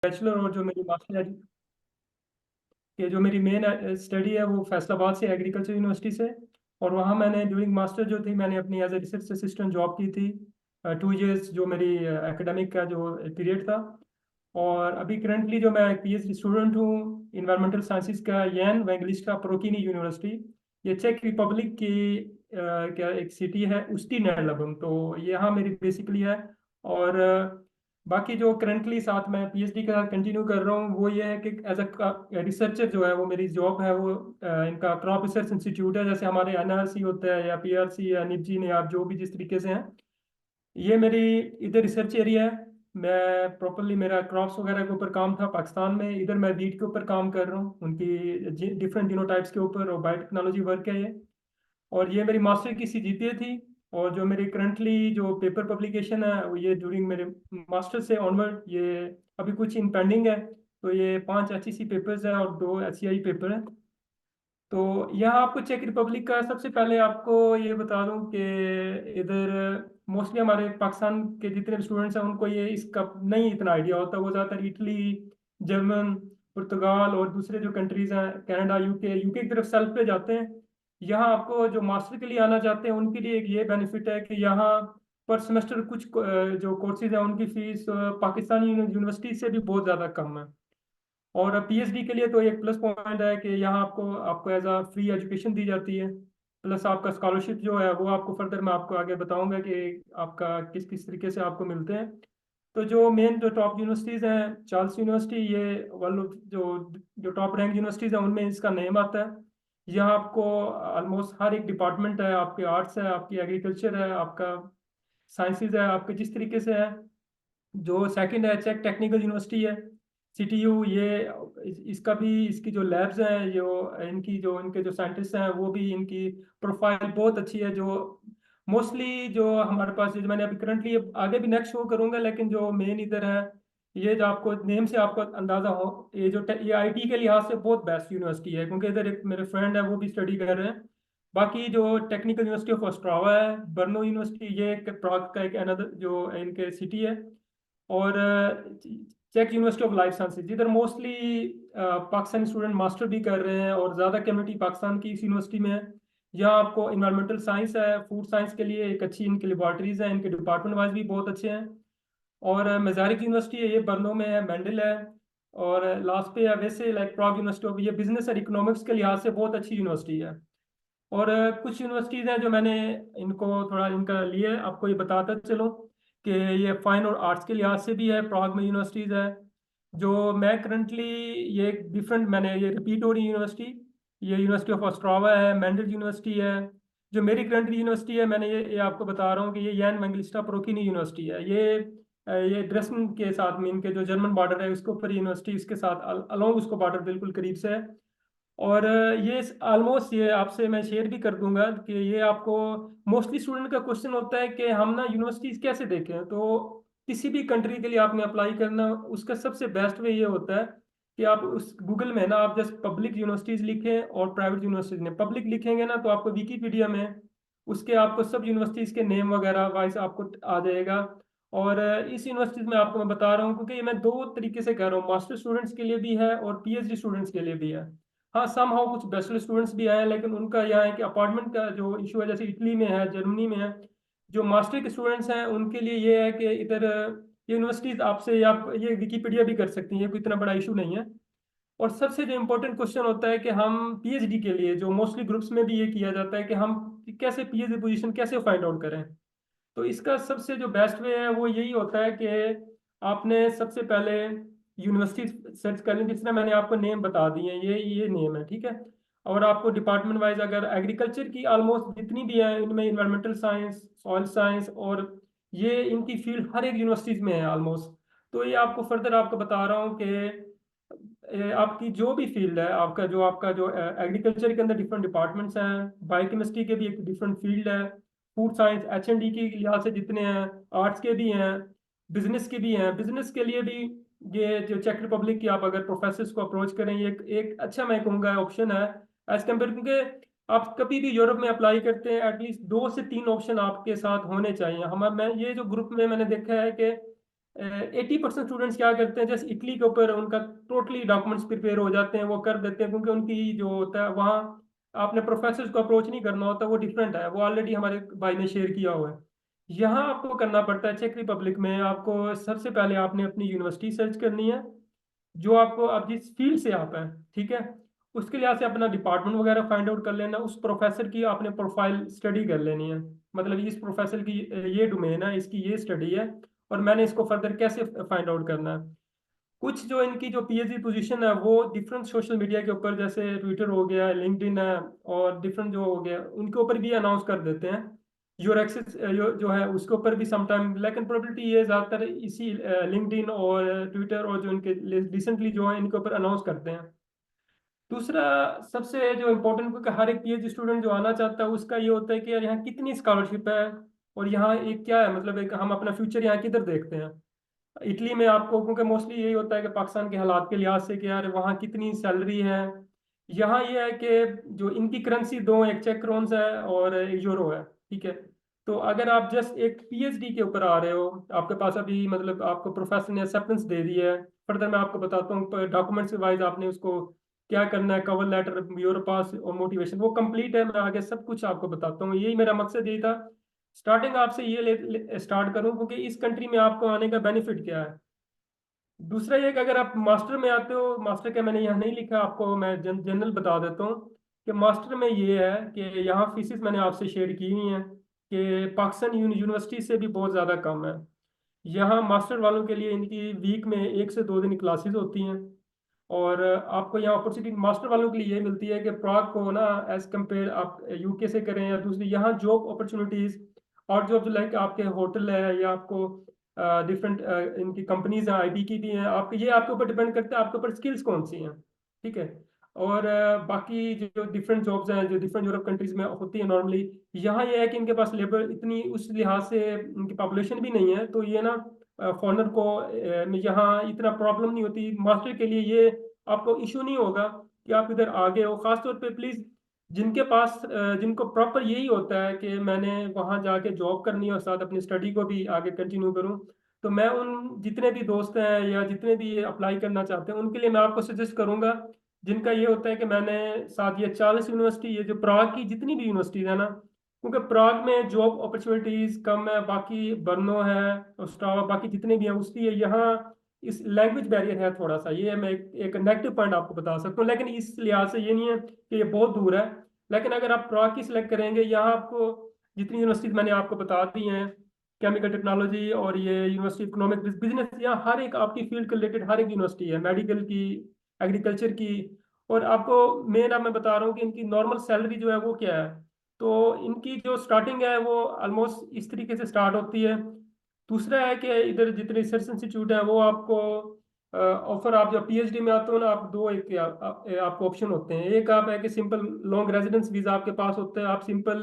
Bachelor और जो मेरी मास्टर कि जो मेरी मेन स्टडी है वो फैसलाबाद से एग्रीकल्चर यूनिवर्सिटी से। और वहाँ मैंने ड्यूरिंग मास्टर जो थी मैंने अपनी as a research assistant job की थी 2 इयर्स जो मेरी एकेडमिक का जो पीरियड था। और अभी करंटली जो मैं पीएचडी स्टूडेंट हूँ इन्वायरमेंटल साइंसेज का यैन वेंगलिस्टा प्रोकिनी यूनिवर्सिटी। ये चेक रिपब्लिक की क्या एक सिटी है उस्टी नेडलम, तो ये यहाँ मेरी बेसिकली है। और बाकी जो करंटली साथ में पीएचडी के साथ कंटिन्यू कर रहा हूँ वो ये है कि एज अ रिसर्चर जो है वो मेरी जॉब है वो इनका क्रॉप रिसर्च इंस्टीट्यूट है, जैसे हमारे एनआरसी होता है या पीआरसी या निपजी ने आप जो भी जिस तरीके से हैं। ये मेरी इधर रिसर्च एरिया है। मैं प्रॉपरली मेरा क्रॉप्स वगैरह के ऊपर काम था पाकिस्तान में, इधर मैं वीट के ऊपर काम कर रहा हूँ उनकी डिफरेंट जीनोटाइप्स के ऊपर, और बायोटेक्नोलॉजी वर्क है ये। और ये मेरी मास्टर की सीजीपीए थी। और जो मेरी करंटली जो पेपर पब्लिकेशन है वो ये ड्यूरिंग मेरे मास्टर से ऑनवर्ड ये अभी कुछ इन पेंडिंग है। तो ये 5 एचईसी पेपर्स है और 2 एचईआई पेपर है। तो यहाँ आपको चेक रिपब्लिक का सबसे पहले आपको ये बता दूं कि इधर मोस्टली हमारे पाकिस्तान के जितने भी स्टूडेंट्स हैं उनको ये इसका नहीं इतना आइडिया होता। वो ज़्यादातर इटली, जर्मन, पुर्तगाल और दूसरे जो कंट्रीज हैं कनाडा, यूके यूके की तरफ सेल्फ पे जाते हैं। यहाँ आपको जो मास्टर के लिए आना चाहते हैं उनके लिए एक ये बेनिफिट है कि यहाँ पर सेमेस्टर कुछ जो कोर्सेज हैं उनकी फीस पाकिस्तानी यूनिवर्सिटी से भी बहुत ज़्यादा कम है। और पीएचडी के लिए तो एक प्लस पॉइंट है कि यहाँ आपको आपको एज अ फ्री एजुकेशन दी जाती है। प्लस आपका स्कॉलरशिप जो है वो आपको फर्दर मैं आपको आगे बताऊंगा कि आपका किस किस तरीके से आपको मिलते हैं। तो जो मेन जो टॉप यूनिवर्सिटीज़ हैं चार्ल्स यूनिवर्सिटी ये वर्ल्ड जो जो टॉप रैंक यूनिवर्सिटीज़ हैं उनमें इसका नेम आता है। यहाँ आपको ऑलमोस्ट हर एक डिपार्टमेंट है, आपके आर्ट्स है, आपकी एग्रीकल्चर है, आपका साइंसेज है, आपके जिस तरीके से है। जो सेकंड है चेक टेक्निकल यूनिवर्सिटी है सीटीयू, ये इसका भी इसकी जो लैब्स हैं जो इनकी जो इनके जो साइंटिस्ट हैं वो भी इनकी प्रोफाइल बहुत अच्छी है। जो मोस्टली जो हमारे पास जो मैंने अभी करंटली आगे भी नेक्स्ट शो करूंगा, लेकिन जो मेन इधर है ये जो आपको नेम से आपको अंदाजा हो ये ये आईटी के लिहाज से बहुत बेस्ट यूनिवर्सिटी है, क्योंकि इधर एक मेरे फ्रेंड है वो भी स्टडी कर रहे हैं। बाकी जो टेक्निकल यूनिवर्सिटी ऑफ ऑस्ट्रावा है, बर्नो यूनिवर्सिटी, ये एक प्राग का एक अनदर जो इनके सिटी है। और चेक यूनिवर्सिटी ऑफ लाइफ साइंसेज जिधर मोस्टली पाकिस्तानी स्टूडेंट मास्टर भी कर रहे हैं और ज़्यादा कम्युनिटी पाकिस्तान की इस यूनिवर्सिटी में है। यहाँ आपको इन्वायरमेंटल साइंस है, फूड साइंस के लिए एक अच्छी इनकी लेबॉर्टरीज हैं, इनके डिपार्टमेंट वाइज भी बहुत अच्छे हैं। और मजारिक यूनिवर्सिटी है ये बर्नो में है, मेंडल है। और लास्ट पे है वैसे लाइक प्राग यूनिवर्सिटी ऑफ, ये बिजनेस और इकोनॉमिक्स के लिहाज से बहुत अच्छी यूनिवर्सिटी है। और कुछ यूनिवर्सिटीज़ हैं जो मैंने इनको थोड़ा इनका लिए आपको ये बताता चलो कि ये फाइन और आर्ट्स के लिहाज से भी है, प्राग में यूनिवर्सिटीज़ है। जो मैं करंटली ये डिफरेंट मैंने ये रिपीट हो रही यूनिवर्सिटी, ये यूनिवर्सिटी ऑफ ऑस्ट्रावा है, मेंडल यूनिवर्सिटी है। जो मेरी करंटली यूनिवर्सिटी है मैंने ये आपको बता रहा हूँ कि ये यैन मैंगलिस्टा प्रोकिनी यूनिवर्सिटी है। ये ड्रेसन के साथ में इनके जो जर्मन बॉर्डर है उसके ऊपर यूनिवर्सिटी, इसके साथ अलोंग उसको बॉर्डर बिल्कुल करीब से है। और ये ऑलमोस्ट ये आपसे मैं शेयर भी कर दूंगा कि ये आपको मोस्टली स्टूडेंट का क्वेश्चन होता है कि हम ना यूनिवर्सिटीज कैसे देखें। तो किसी भी कंट्री के लिए आपने अप्लाई करना उसका सबसे बेस्ट वे ये होता है कि आप उस गूगल में ना आप जस्ट पब्लिक यूनिवर्सिटीज लिखें और प्राइवेट यूनिवर्सिटीज में पब्लिक लिखेंगे ना तो आपको विकीपीडिया में उसके आपको सब यूनिवर्सिटीज के नेम वगैरह वाइज आपको आ जाएगा। और इस यूनिवर्सिटीज में आपको मैं बता रहा हूँ क्योंकि ये मैं दो तरीके से कह रहा हूँ, मास्टर स्टूडेंट्स के लिए भी है और पीएचडी स्टूडेंट्स के लिए भी है। हाँ सम हाउ कुछ बैचलर स्टूडेंट्स भी आए हैं, लेकिन उनका यह है कि अपार्टमेंट का जो इशू है, जैसे इटली में है, जर्मनी में है। जो मास्टर के स्टूडेंट्स हैं उनके लिए ये है कि इधर यूनिवर्सिटीज आपसे आप ये विकीपीडिया भी कर सकती हैं, ये कोई इतना बड़ा इशू नहीं है। और सबसे जो इम्पोर्टेंट क्वेश्चन होता है कि हम पीएचडी के लिए जो मोस्टली ग्रुप्स में भी ये किया जाता है कि हम कैसे पीएचडी पोजीशन कैसे फाइंड आउट करें। तो इसका सबसे जो बेस्ट वे है वो यही होता है कि आपने सबसे पहले यूनिवर्सिटी सर्च कर लें, जिस तरह मैंने आपको नेम बता दिए हैं, ये नेम है, ठीक है। और आपको डिपार्टमेंट वाइज अगर एग्रीकल्चर की ऑलमोस्ट जितनी भी है इनमें इन्वायरमेंटल साइंस, सॉइल साइंस और ये इनकी फील्ड हर एक यूनिवर्सिटीज में है ऑलमोस्ट। तो ये आपको फर्दर आपको बता रहा हूँ कि आपकी जो भी फील्ड है आपका जो एग्रीकल्चर के अंदर डिफरेंट डिपार्टमेंट्स हैं, बायोकेमिस्ट्री के भी एक डिफरेंट फील्ड है, food science H and D के लिहाज से जितने हैं, आर्ट्स के भी हैं, बिजनेस के भी हैं। बिजनेस के लिए भी ये जो चेक रिपब्लिक की आप अगर प्रोफेसर्स को अप्रोच करें ये एक अच्छा मैं कहूँगा ऑप्शन है एज कम्पेयर, क्योंकि आप कभी भी यूरोप में अप्लाई करते हैं एटलीस्ट 2 से 3 ऑप्शन आपके साथ होने चाहिए। हम मैं ये जो ग्रुप में मैंने देखा है कि 80% स्टूडेंट्स क्या करते हैं, जैसे इटली के ऊपर उनका टोटली डॉक्यूमेंट्स प्रिपेयर हो जाते हैं, वो कर देते हैं, क्योंकि उनकी जो होता है वहाँ आपने प्रोफेसर को अप्रोच नहीं करना होता, वो डिफरेंट है, वो ऑलरेडी हमारे भाई ने शेयर किया हुआ है। यहाँ आपको करना पड़ता है चेक रिपब्लिक में, आपको सबसे पहले आपने अपनी यूनिवर्सिटी सर्च करनी है, जो आपको अब जिस फील्ड से आप हैं, ठीक है, उसके लिहाज से अपना डिपार्टमेंट वगैरह फाइंड आउट कर लेना, उस प्रोफेसर की आपने प्रोफाइल स्टडी कर लेनी है, मतलब इस प्रोफेसर की ये डोमेन है, इसकी ये स्टडी है, और मैंने इसको फर्दर कैसे फाइंड आउट करना है। कुछ जो इनकी जो पीएचडी पोजीशन है वो डिफरेंट सोशल मीडिया के ऊपर, जैसे ट्विटर हो गया, लिंक्डइन है, और डिफरेंट जो हो गया उनके ऊपर भी अनाउंस कर देते हैं। योर एक्सेस जो है उसके ऊपर भी समटाइम, लेकिन प्रोबेबिलिटी ये ज़्यादातर इसी लिंक्डइन और ट्विटर और जो इनके रिसेंटली जो है इनके ऊपर अनाउंस करते हैं। दूसरा सबसे जो इम्पोर्टेंट, क्योंकि हर एक पीएचडी स्टूडेंट जो आना चाहता है उसका ये होता है कि यार यहाँ कितनी स्कॉलरशिप है, और यहाँ एक क्या है, मतलब एक हम अपना फ्यूचर यहाँ किधर देखते हैं। इटली में आपको, क्योंकि मोस्टली यही होता है कि पाकिस्तान के हालात के लिहाज से कि यार वहाँ कितनी सैलरी है। यहाँ ये है कि जो इनकी करेंसी दो, एक चेक क्रोन्स है और एक यूरो है, ठीक है। तो अगर आप जस्ट एक पीएचडी के ऊपर आ रहे हो, आपके पास अभी मतलब आपको प्रोफेसर ने एक्सेप्टेंस दे दी है, फर्दर मैं आपको बताता हूँ डॉक्यूमेंट्स वाइज आपने उसको क्या करना है, कवर लेटर, योर पास और मोटिवेशन वो कंप्लीट है, मैं आगे सब कुछ आपको बताता हूँ, यही मेरा मकसद यही था। स्टार्टिंग आपसे ये स्टार्ट करूं, क्योंकि इस कंट्री में आपको आने का बेनिफिट क्या है। दूसरा ये कि अगर आप मास्टर में आते हो, मास्टर का मैंने यहाँ नहीं लिखा, आपको मैं जनरल बता देता हूँ कि मास्टर में ये है कि यहाँ फीसिस मैंने आपसे शेयर की हुई हैं कि पाकिस्तान यूनिवर्सिटी से भी बहुत ज़्यादा कम है। यहाँ मास्टर वालों के लिए इनकी वीक में 1 से 2 दिन क्लासेस होती हैं, और आपको यहाँ अपॉर्चुनिटी मास्टर वालों के लिए ये मिलती है कि प्राग को ना, एज कम्पेयर आप यूके से करें या दूसरी, यहाँ जॉब अपॉर्चुनिटीज़ और जॉब लाइक आपके होटल है या आपको डिफरेंट इनकी कंपनीज हैं, आईटी की भी हैं, आपके ये आपके ऊपर डिपेंड करता है आपके ऊपर स्किल्स कौन सी हैं, ठीक है। और बाकी जो डिफरेंट जॉब्स हैं जो डिफरेंट यूरोप कंट्रीज में होती है नॉर्मली, यहाँ ये है कि इनके पास लेबर इतनी उस लिहाज से इनकी पॉपुलेशन भी नहीं है, तो ये ना फॉरनर को यहाँ इतना प्रॉब्लम नहीं होती। मास्टर के लिए ये आपको इशू नहीं होगा कि आप इधर आ गए हो, खासतौर पे प्लीज़ जिनके पास जिनको प्रॉपर यही होता है कि मैंने वहाँ जाके जॉब करनी है और साथ अपनी स्टडी को भी आगे कंटिन्यू करूँ, तो मैं उन जितने भी दोस्त हैं या जितने भी अप्लाई करना चाहते हैं उनके लिए मैं आपको सजेस्ट करूंगा, जिनका ये होता है कि मैंने साथ ये 40 यूनिवर्सिटी, ये जो प्राग की जितनी भी यूनिवर्सिटीज है ना, क्योंकि प्राग में जॉब अपॉर्चुनिटीज कम है, बाकी बर्नो है, ओस्ट्रावा, बाकी जितने भी हैं उसकी है, यहाँ इस लैंग्वेज बैरियर है थोड़ा सा, ये मैं एक नेगेटिव पॉइंट आपको बता सकता हूँ, लेकिन इस लिहाज से ये नहीं है कि ये बहुत दूर है। लेकिन अगर आप प्राग की सिलेक्ट करेंगे, यहाँ आपको जितनी यूनिवर्सिटीज मैंने आपको बता दी हैं, केमिकल टेक्नोलॉजी और ये यूनिवर्सिटी इकोनॉमिक बिजनेस, यहाँ हर एक आपकी फील्ड के रिलेटेड हर एक यूनिवर्सिटी है, मेडिकल की, एग्रीकल्चर की। और आपको मेन अब मैं बता रहा हूँ कि इनकी नॉर्मल सैलरी जो है वो क्या है, तो इनकी जो स्टार्टिंग है वो ऑलमोस्ट इस तरीके से स्टार्ट होती है। दूसरा है कि इधर जितने रिसर्च इंस्टीट्यूट है वो आपको ऑफर, आप जब पीएचडी में आते हो ना, आप दो एक आपको ऑप्शन होते हैं, एक आप है कि सिंपल लॉन्ग रेजिडेंस वीजा आपके पास होता है, आप सिंपल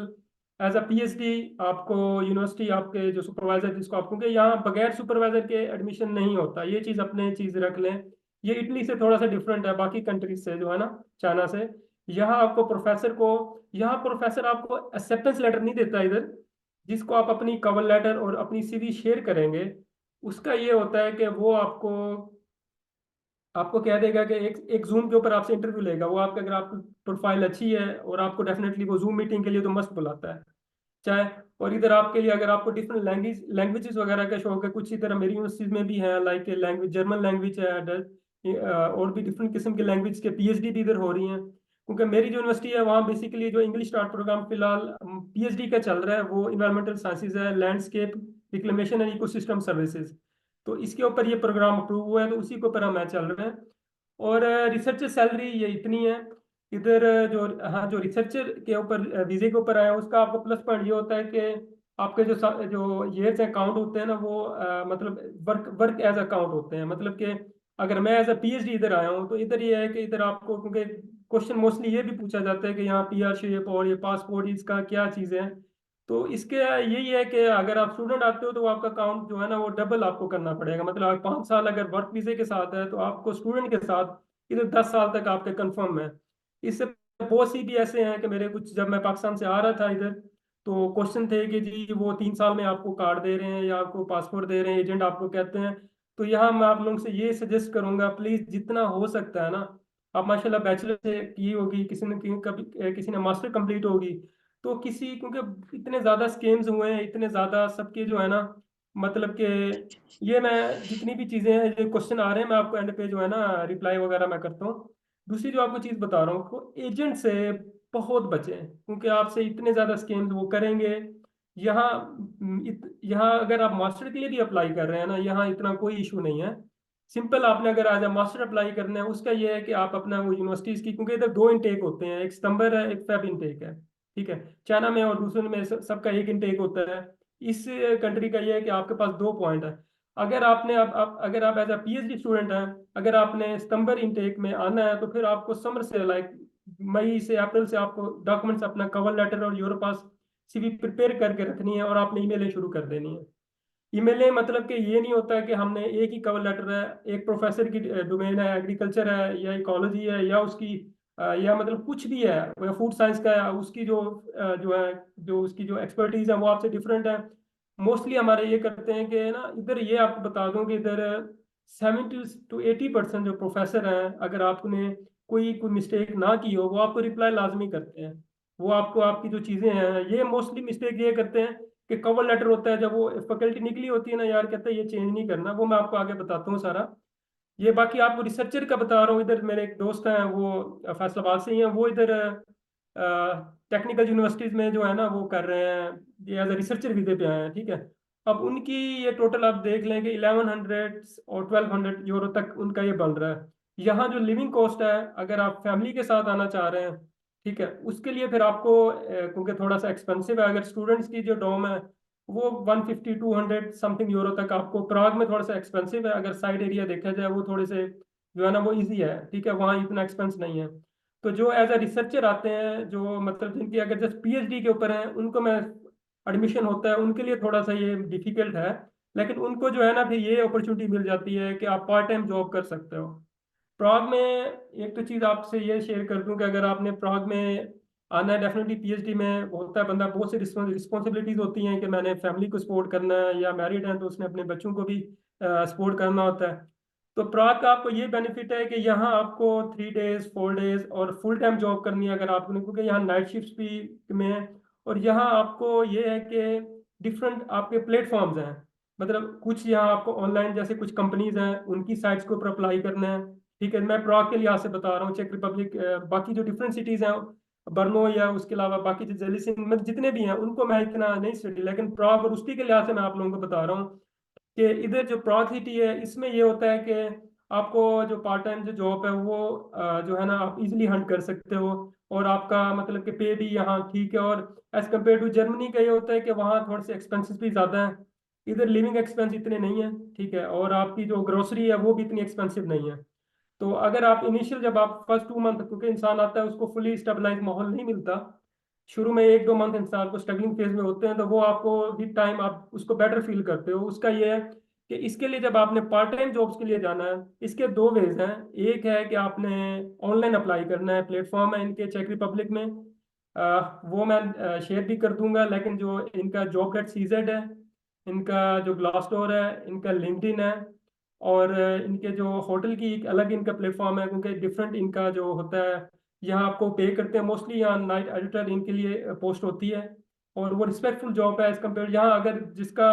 एज अ पीएचडी, आपको यूनिवर्सिटी आपके जो सुपरवाइजर जिसको आप, क्योंकि यहाँ बगैर सुपरवाइजर के एडमिशन नहीं होता, ये चीज़ अपने चीज़ रख लें। ये इटली से थोड़ा सा डिफरेंट है बाकी कंट्रीज से जो है ना, चाइना से। यहाँ आपको प्रोफेसर को, यहाँ प्रोफेसर आपको एक्सेप्टेंस लेटर नहीं देता इधर, जिसको आप अपनी कवर लेटर और अपनी सीवी शेयर करेंगे, उसका ये होता है कि वो आपको आपको कह देगा कि एक जूम के ऊपर आपसे इंटरव्यू लेगा वो, आपका अगर आपकी प्रोफाइल अच्छी है और आपको डेफिनेटली वो जूम मीटिंग के लिए तो मस्त बुलाता है चाहे। और इधर आपके लिए अगर आपको डिफरेंट लैंग्वेजेस वगैरह का शौक है, कुछ इधर मेरी यूनिवर्सिटीज में भी है, लाइक लैंग्वेज, जर्मन लैंग्वेज है, और भी डिफरेंट किस्म के लैंग्वेज के पीएचडी भी इधर हो रही हैं, क्योंकि मेरी जो यूनिवर्सिटी है वहाँ बेसिकली जो इंग्लिश स्टार्ट प्रोग्राम फिलहाल पीएचडी का चल रहा है वो इन्वायरमेंटल साइंसेज है, landscape reclamation and ecosystem services, तो इसके ऊपर ये प्रोग्राम अप्रूव हुआ है, तो उसी के ऊपर हम चल रहे हैं। और रिसर्चर सैलरी ये इतनी है इधर, जो हाँ जो रिसर्चर के ऊपर वीजे के ऊपर आया उसका आपको प्लस पॉइंट ये होता है कि आपके जो ईयर्स अकाउंट होते हैं ना वो मतलब वर्क वर्क एज अकाउंट होते हैं, मतलब कि अगर मैं एज अ पीएचडी इधर आया हूँ तो इधर ये है कि इधर आपको, क्योंकि क्वेश्चन मोस्टली ये भी पूछा जाता है कि यहाँ पीआरशिप और ये पासपोर्ट इसका क्या चीज़ें हैं, तो इसके यही है कि अगर आप स्टूडेंट आते हो तो आपका अकाउंट जो है ना वो डबल आपको करना पड़ेगा, मतलब आप 5 साल अगर वर्क वीजे के साथ है तो आपको स्टूडेंट के साथ इधर 10 साल तक आपके कंफर्म है। इससे बहुत सी भी ऐसे हैं कि मेरे कुछ, जब मैं पाकिस्तान से आ रहा था इधर तो क्वेश्चन थे कि जी वो 3 साल में आपको कार्ड दे रहे हैं या आपको पासपोर्ट दे रहे हैं, एजेंट आपको कहते हैं। तो यहाँ मैं आप लोगों से ये सजेस्ट करूंगा, प्लीज जितना हो सकता है ना, आप माशाल्लाह बैचलर से की होगी, किसी ने कभी किसी ने मास्टर कंप्लीट होगी, तो किसी, क्योंकि इतने ज्यादा स्केम्स हुए हैं, इतने ज्यादा सबके जो है ना, मतलब कि ये मैं जितनी भी चीजें हैं, जो क्वेश्चन आ रहे हैं, मैं आपको एंड पे जो है ना रिप्लाई वगैरह मैं करता हूँ। दूसरी जो आपको चीज बता रहा हूँ, एजेंट से बहुत बचें, क्योंकि आपसे इतने ज्यादा स्केम्स वो करेंगे। यहाँ यहाँ अगर आप मास्टर के लिए भी अप्लाई कर रहे हैं ना, यहाँ इतना कोई इशू नहीं है। सिंपल, आपने अगर आज मास्टर अप्लाई करना है, उसका ये है कि आप अपना वो यूनिवर्सिटीज की, क्योंकि इधर 2 इनटेक होते हैं, एक सितंबर है, एक फेब इनटेक है, ठीक है। चाइना में और दूसरे में सबका एक इनटेक होता है। इस कंट्री का ये है कि आपके पास 2 पॉइंट है। अगर आपने अब अगर आप एज अ पीएचडी स्टूडेंट हैं, अगर आपने सितंबर इनटेक में आना है, तो फिर आपको समर से लाइक मई से अप्रैल से आपको डॉक्यूमेंट्स, अपना कवर लेटर और यूरो पास सीवी प्रिपेयर करके रखनी है, और आपने ईमेलें शुरू कर देनी है। ईमेलें मतलब कि ये नहीं होता है कि हमने एक ही कवर लेटर है, एक प्रोफेसर की डोमेन है, एग्रीकल्चर है या इकोलॉजी है या उसकी या मतलब कुछ भी है, फूड साइंस का है, उसकी जो है, जो उसकी जो एक्सपर्टीज है वो आपसे डिफरेंट है। मोस्टली हमारे ये करते हैं कि ना, इधर ये आपको बता दूं कि इधर 70 to 80% जो प्रोफेसर हैं, अगर आपने कोई कोई मिस्टेक ना की हो, वो आपको रिप्लाई लाजमी करते हैं। वो आपको आपकी जो चीज़ें हैं, ये मोस्टली मिस्टेक ये करते हैं कि कवर लेटर होता है, जब वो फैकल्टी निकली होती है ना यार, कहते हैं ये चेंज नहीं करना, वो मैं आपको आगे बताता हूँ सारा। ये बाकी आपको रिसर्चर का बता रहा हूँ, इधर मेरे एक दोस्त हैं, वो फैसलाबाद से ही हैं, वो इधर टेक्निकल यूनिवर्सिटीज में जो है ना वो कर रहे हैं, ये एज ए रिसर्चर वीजे पे आए हैं, ठीक है। अब उनकी ये टोटल आप देख लें कि 1100 और 1200 यूरो तक उनका ये बन रहा है। यहाँ जो लिविंग कॉस्ट है, अगर आप फैमिली के साथ आना चाह रहे हैं, ठीक है, उसके लिए फिर आपको क्योंकि थोड़ा सा एक्सपेंसिव है, अगर स्टूडेंट्स की जो डॉम है वो 150 200 समथिंग यूरो तक आपको, प्राग में थोड़ा सा एक्सपेंसिव है, अगर साइड एरिया देखा जाए वो थोड़े से जो है ना वो इजी है, ठीक है, वहाँ इतना एक्सपेंस नहीं है। तो जो एज अ रिसर्चर आते हैं, जो मतलब जिनकी अगर जस्ट पीएचडी के ऊपर है, उनको मैं एडमिशन होता है, उनके लिए थोड़ा सा ये डिफिकल्ट है। लेकिन उनको जो है ना फिर ये अपॉर्चुनिटी मिल जाती है कि आप पार्ट टाइम जॉब कर सकते हो। प्राग में एक तो चीज़ आपसे ये शेयर कर दूं कि अगर आपने प्राग में आना है, डेफिनेटली पीएचडी में होता है बंदा, बहुत सी रिस्पॉन्सिबिलिटीज होती हैं कि मैंने फैमिली को सपोर्ट करना है, या मैरिड है तो उसने अपने बच्चों को भी सपोर्ट करना होता है। तो प्राग का आपको ये बेनिफिट है कि यहाँ आपको 3 डेज 4 डेज और फुल टाइम जॉब करनी है अगर आपने, क्योंकि यहाँ नाइट शिफ्ट भी में है। और यहाँ आपको ये है कि डिफरेंट आपके प्लेटफॉर्म्स हैं, मतलब कुछ यहाँ आपको ऑनलाइन जैसे कुछ कंपनीज हैं, उनकी साइट्स के ऊपर अप्लाई करना है, ठीक है। मैं प्राग के लिहाज से बता रहा हूँ, चेक रिपब्लिक, बाकी जो डिफरेंट सिटीज हैं, बर्नो या उसके अलावा बाकी जो जेलिसिन, मतलब जितने भी हैं उनको मैं इतना नहीं स्टडी, लेकिन प्राग और उसकी के लिहाज से मैं आप लोगों को बता रहा हूँ कि इधर जो प्राग सिटी है, इसमें ये होता है कि आपको जो पार्ट टाइम जो जॉब है वो जो है ना आप इजीली हंट कर सकते हो, और आपका मतलब कि पे भी यहाँ ठीक है। और एज कम्पेयर टू जर्मनी का ये होता है कि वहाँ थोड़े से एक्सपेंसेस भी ज़्यादा हैं, इधर लिविंग एक्सपेंस इतने नहीं है, ठीक है, और आपकी जो ग्रोसरी है वो भी इतनी एक्सपेंसिव नहीं है। तो अगर आप इनिशियल, जब आप फर्स्ट 2 मंथ, क्योंकि इंसान आता है उसको फुली स्टेबलाइज माहौल नहीं मिलता, शुरू में 1 2 मंथ इंसान को स्ट्रगलिंग फेज में होते हैं, तो वो आपको विद टाइम आप उसको बेटर फील करते हो। उसका ये है कि इसके लिए जब आपने पार्ट टाइम जॉब्स के लिए जाना है, इसके 2 वेज हैं। एक है कि आपने ऑनलाइन अप्लाई करना है, प्लेटफॉर्म है इनके चेक रिपब्लिक में, वो मैं शेयर भी कर दूंगा, लेकिन जो इनका जॉब डॉट सीजेड है, इनका जो ग्लासडोर है, इनका लिंक्डइन है, और इनके जो होटल की एक अलग इनका प्लेटफॉर्म है, क्योंकि डिफरेंट इनका जो होता है, यहाँ आपको पे करते हैं मोस्टली, यहाँ नाइट एडिटर इनके लिए पोस्ट होती है, और वो रिस्पेक्टफुल जॉब है एज कम्पेयर, यहाँ अगर जिसका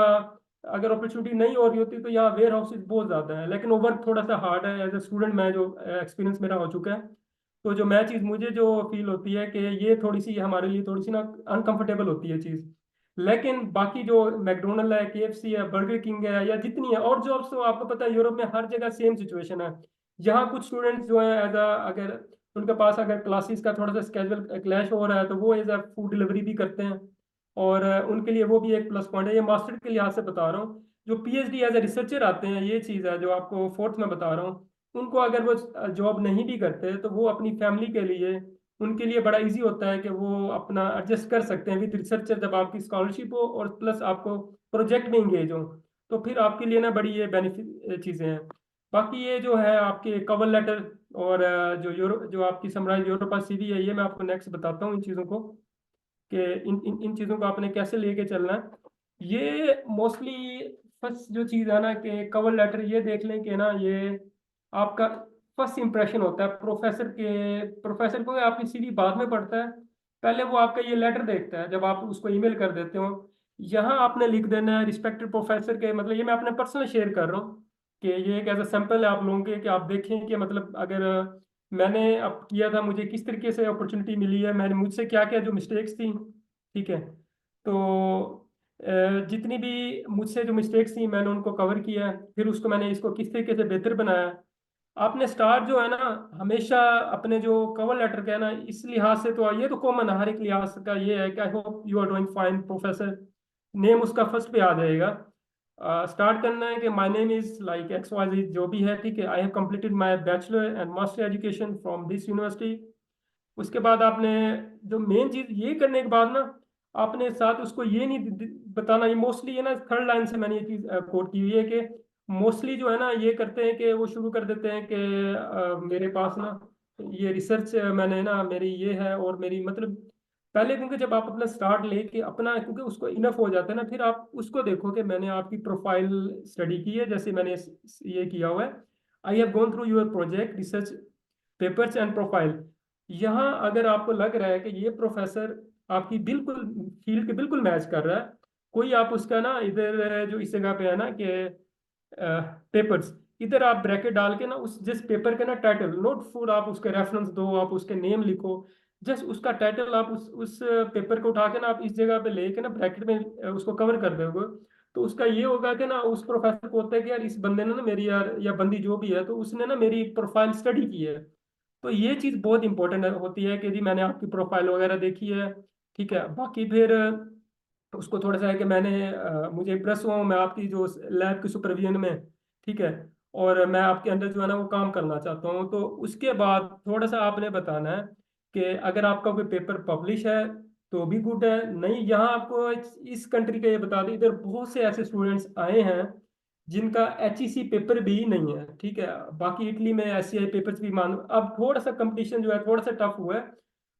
अगर अपॉर्चुनिटी नहीं हो रही होती तो यहाँ वेयर हाउसेज बहुत ज़्यादा है, लेकिन वो वर्क थोड़ा सा हार्ड है। एज ए स्टूडेंट मैं जो एक्सपीरियंस मेरा हो चुका है, तो जो मैं चीज़ मुझे जो फील होती है कि ये थोड़ी सी हमारे लिए थोड़ी सी ना अनकंफर्टेबल होती है चीज़। लेकिन बाकी जो मैकडोनल्ड है, केएफसी है, बर्गर किंग है, या जितनी है और जॉब्स, तो आपको पता है यूरोप में हर जगह सेम सिचुएशन है। यहाँ कुछ स्टूडेंट्स जो है एज अ, अगर उनके पास अगर क्लासेस का थोड़ा सा स्केजुअल क्लैश हो रहा है, तो वो एज अ फूड डिलीवरी भी करते हैं, और उनके लिए वो भी एक प्लस पॉइंट है। ये मास्टर के लिहाज से बता रहा हूँ। जो पीएचडी एज ए रिसर्चर आते हैं, ये चीज़ है जो आपको फोर्थ में बता रहा हूँ, उनको अगर वो जॉब नहीं भी करते तो वो अपनी फैमिली के लिए, उनके लिए बड़ा इजी होता है कि वो अपना एडजस्ट कर सकते हैं विद रिसर्चर, जब आपकी स्कॉलरशिप हो और प्लस आपको प्रोजेक्ट में इंगेज हो, तो फिर आपके लिए ना बड़ी ये बेनिफिट चीज़ें हैं। बाकी ये जो है आपके कवर लेटर और जो आपकी समराइज यूरोपा सीवी है, ये मैं आपको नेक्स्ट बताता हूँ इन चीज़ों को, कि इन चीज़ों को आपने कैसे लेके चलना है। ये मोस्टली फर्स्ट जो चीज़ है ना कि कवर लेटर ये देख लें कि ना ये आपका फर्स्ट इंप्रेशन होता है प्रोफेसर को आपकी सीवी बाद में पढ़ता है, पहले वो आपका ये लेटर देखता है जब आप उसको ईमेल कर देते हो। यहाँ आपने लिख देना है रिस्पेक्टेड प्रोफेसर के, मतलब ये मैं अपने पर्सनल शेयर कर रहा हूँ कि ये एक ऐसा सैंपल है आप लोगों के, कि आप देखें कि मतलब अगर मैंने अब किया था, मुझे किस तरीके से अपॉर्चुनिटी मिली है, मैंने मुझसे क्या क्या जो मिस्टेक्स थी, ठीक है। तो जितनी भी मुझसे जो मिस्टेक्स थी मैंने उनको कवर किया है, फिर उसको मैंने इसको किस तरीके से बेहतर बनाया। आपने स्टार्ट जो है ना हमेशा अपने जो कवर लेटर का है ना, इस लिहाज से तो ये तो कॉमन हर एक लिहाज का ये है कि I hope you are doing fine professor, name उसका फर्स्ट पे आ जाएगा। स्टार्ट करना है कि my name is like X Y Z जो भी है, ठीक है। I have completed my bachelor and master education from this university. उसके बाद आपने जो मेन चीज ये करने के बाद ना, आपने साथ उसको ये नहीं बताना, ये मोस्टली है ना थर्ड लाइन से मैंने ये चीज कोट की हुई है कि मोस्टली जो है ना ये करते हैं कि वो शुरू कर देते हैं कि मेरे पास ना ये रिसर्च मैंने ना मेरी ये है और मेरी मतलब पहले, क्योंकि जब आप अपना स्टार्ट लेके अपना क्योंकि उसको इनफ हो जाता है ना, फिर आप उसको देखो कि मैंने आपकी प्रोफाइल स्टडी की है, जैसे मैंने ये किया हुआ है, I have gone through your project research papers and profile. यहाँ अगर आपको लग रहा है कि ये प्रोफेसर आपकी बिल्कुल फील्ड के बिल्कुल मैच कर रहा है, कोई आप उसका ना इधर जो इस जगह पे है ना कि पेपर्स, इधर आप ब्रैकेट डाल के ना उस जिस पेपर के ना टाइटल नोट फॉर, आप उसके रेफरेंस दो, आप उसके नेम लिखो, जस्ट उसका टाइटल आप उस पेपर को उठा के ना आप इस जगह पे लेके ना ब्रैकेट में उसको कवर कर दोगे। तो उसका ये होगा कि ना उस प्रोफेसर को होता है कि यार इस बंदे ने ना मेरी यार या बंदी जो भी है तो उसने ना मेरी प्रोफाइल स्टडी की है। तो ये चीज़ बहुत इंपॉर्टेंट होती है कि जी मैंने आपकी प्रोफाइल वगैरह देखी है, ठीक है। बाकी फिर उसको थोड़ा सा है कि मुझे इम्प्रेस हुआ हूँ मैं आपकी जो लैब की सुपरविजन में, ठीक है, और मैं आपके अंदर जो है ना वो काम करना चाहता हूँ। तो उसके बाद थोड़ा सा आपने बताना है कि अगर आपका कोई पेपर पब्लिश है तो भी गुड है, नहीं यहाँ आपको इस कंट्री का ये बता दें, इधर बहुत से ऐसे स्टूडेंट्स आए हैं जिनका HEC पेपर भी नहीं है, ठीक है। बाकी इटली में SCI पेपर्स भी मान, अब थोड़ा सा कंपटीशन जो है थोड़ा सा टफ हुआ है।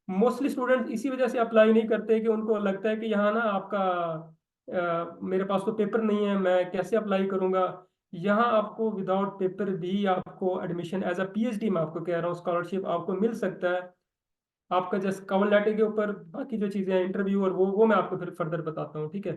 मोस्टली स्टूडेंट इसी वजह से अप्लाई नहीं करते कि उनको लगता है कि यहाँ ना आपका मेरे पास तो पेपर नहीं है, मैं कैसे अप्लाई करूँगा। यहाँ आपको विदाउट पेपर भी आपको एडमिशन एज अ PhD में आपको कह रहा हूँ स्कॉलरशिप आपको मिल सकता है। आपका जस्ट कवर लेटर के ऊपर बाकी जो चीज़ें हैं इंटरव्यू और वो मैं आपको फिर फर्दर बताता हूँ, ठीक है।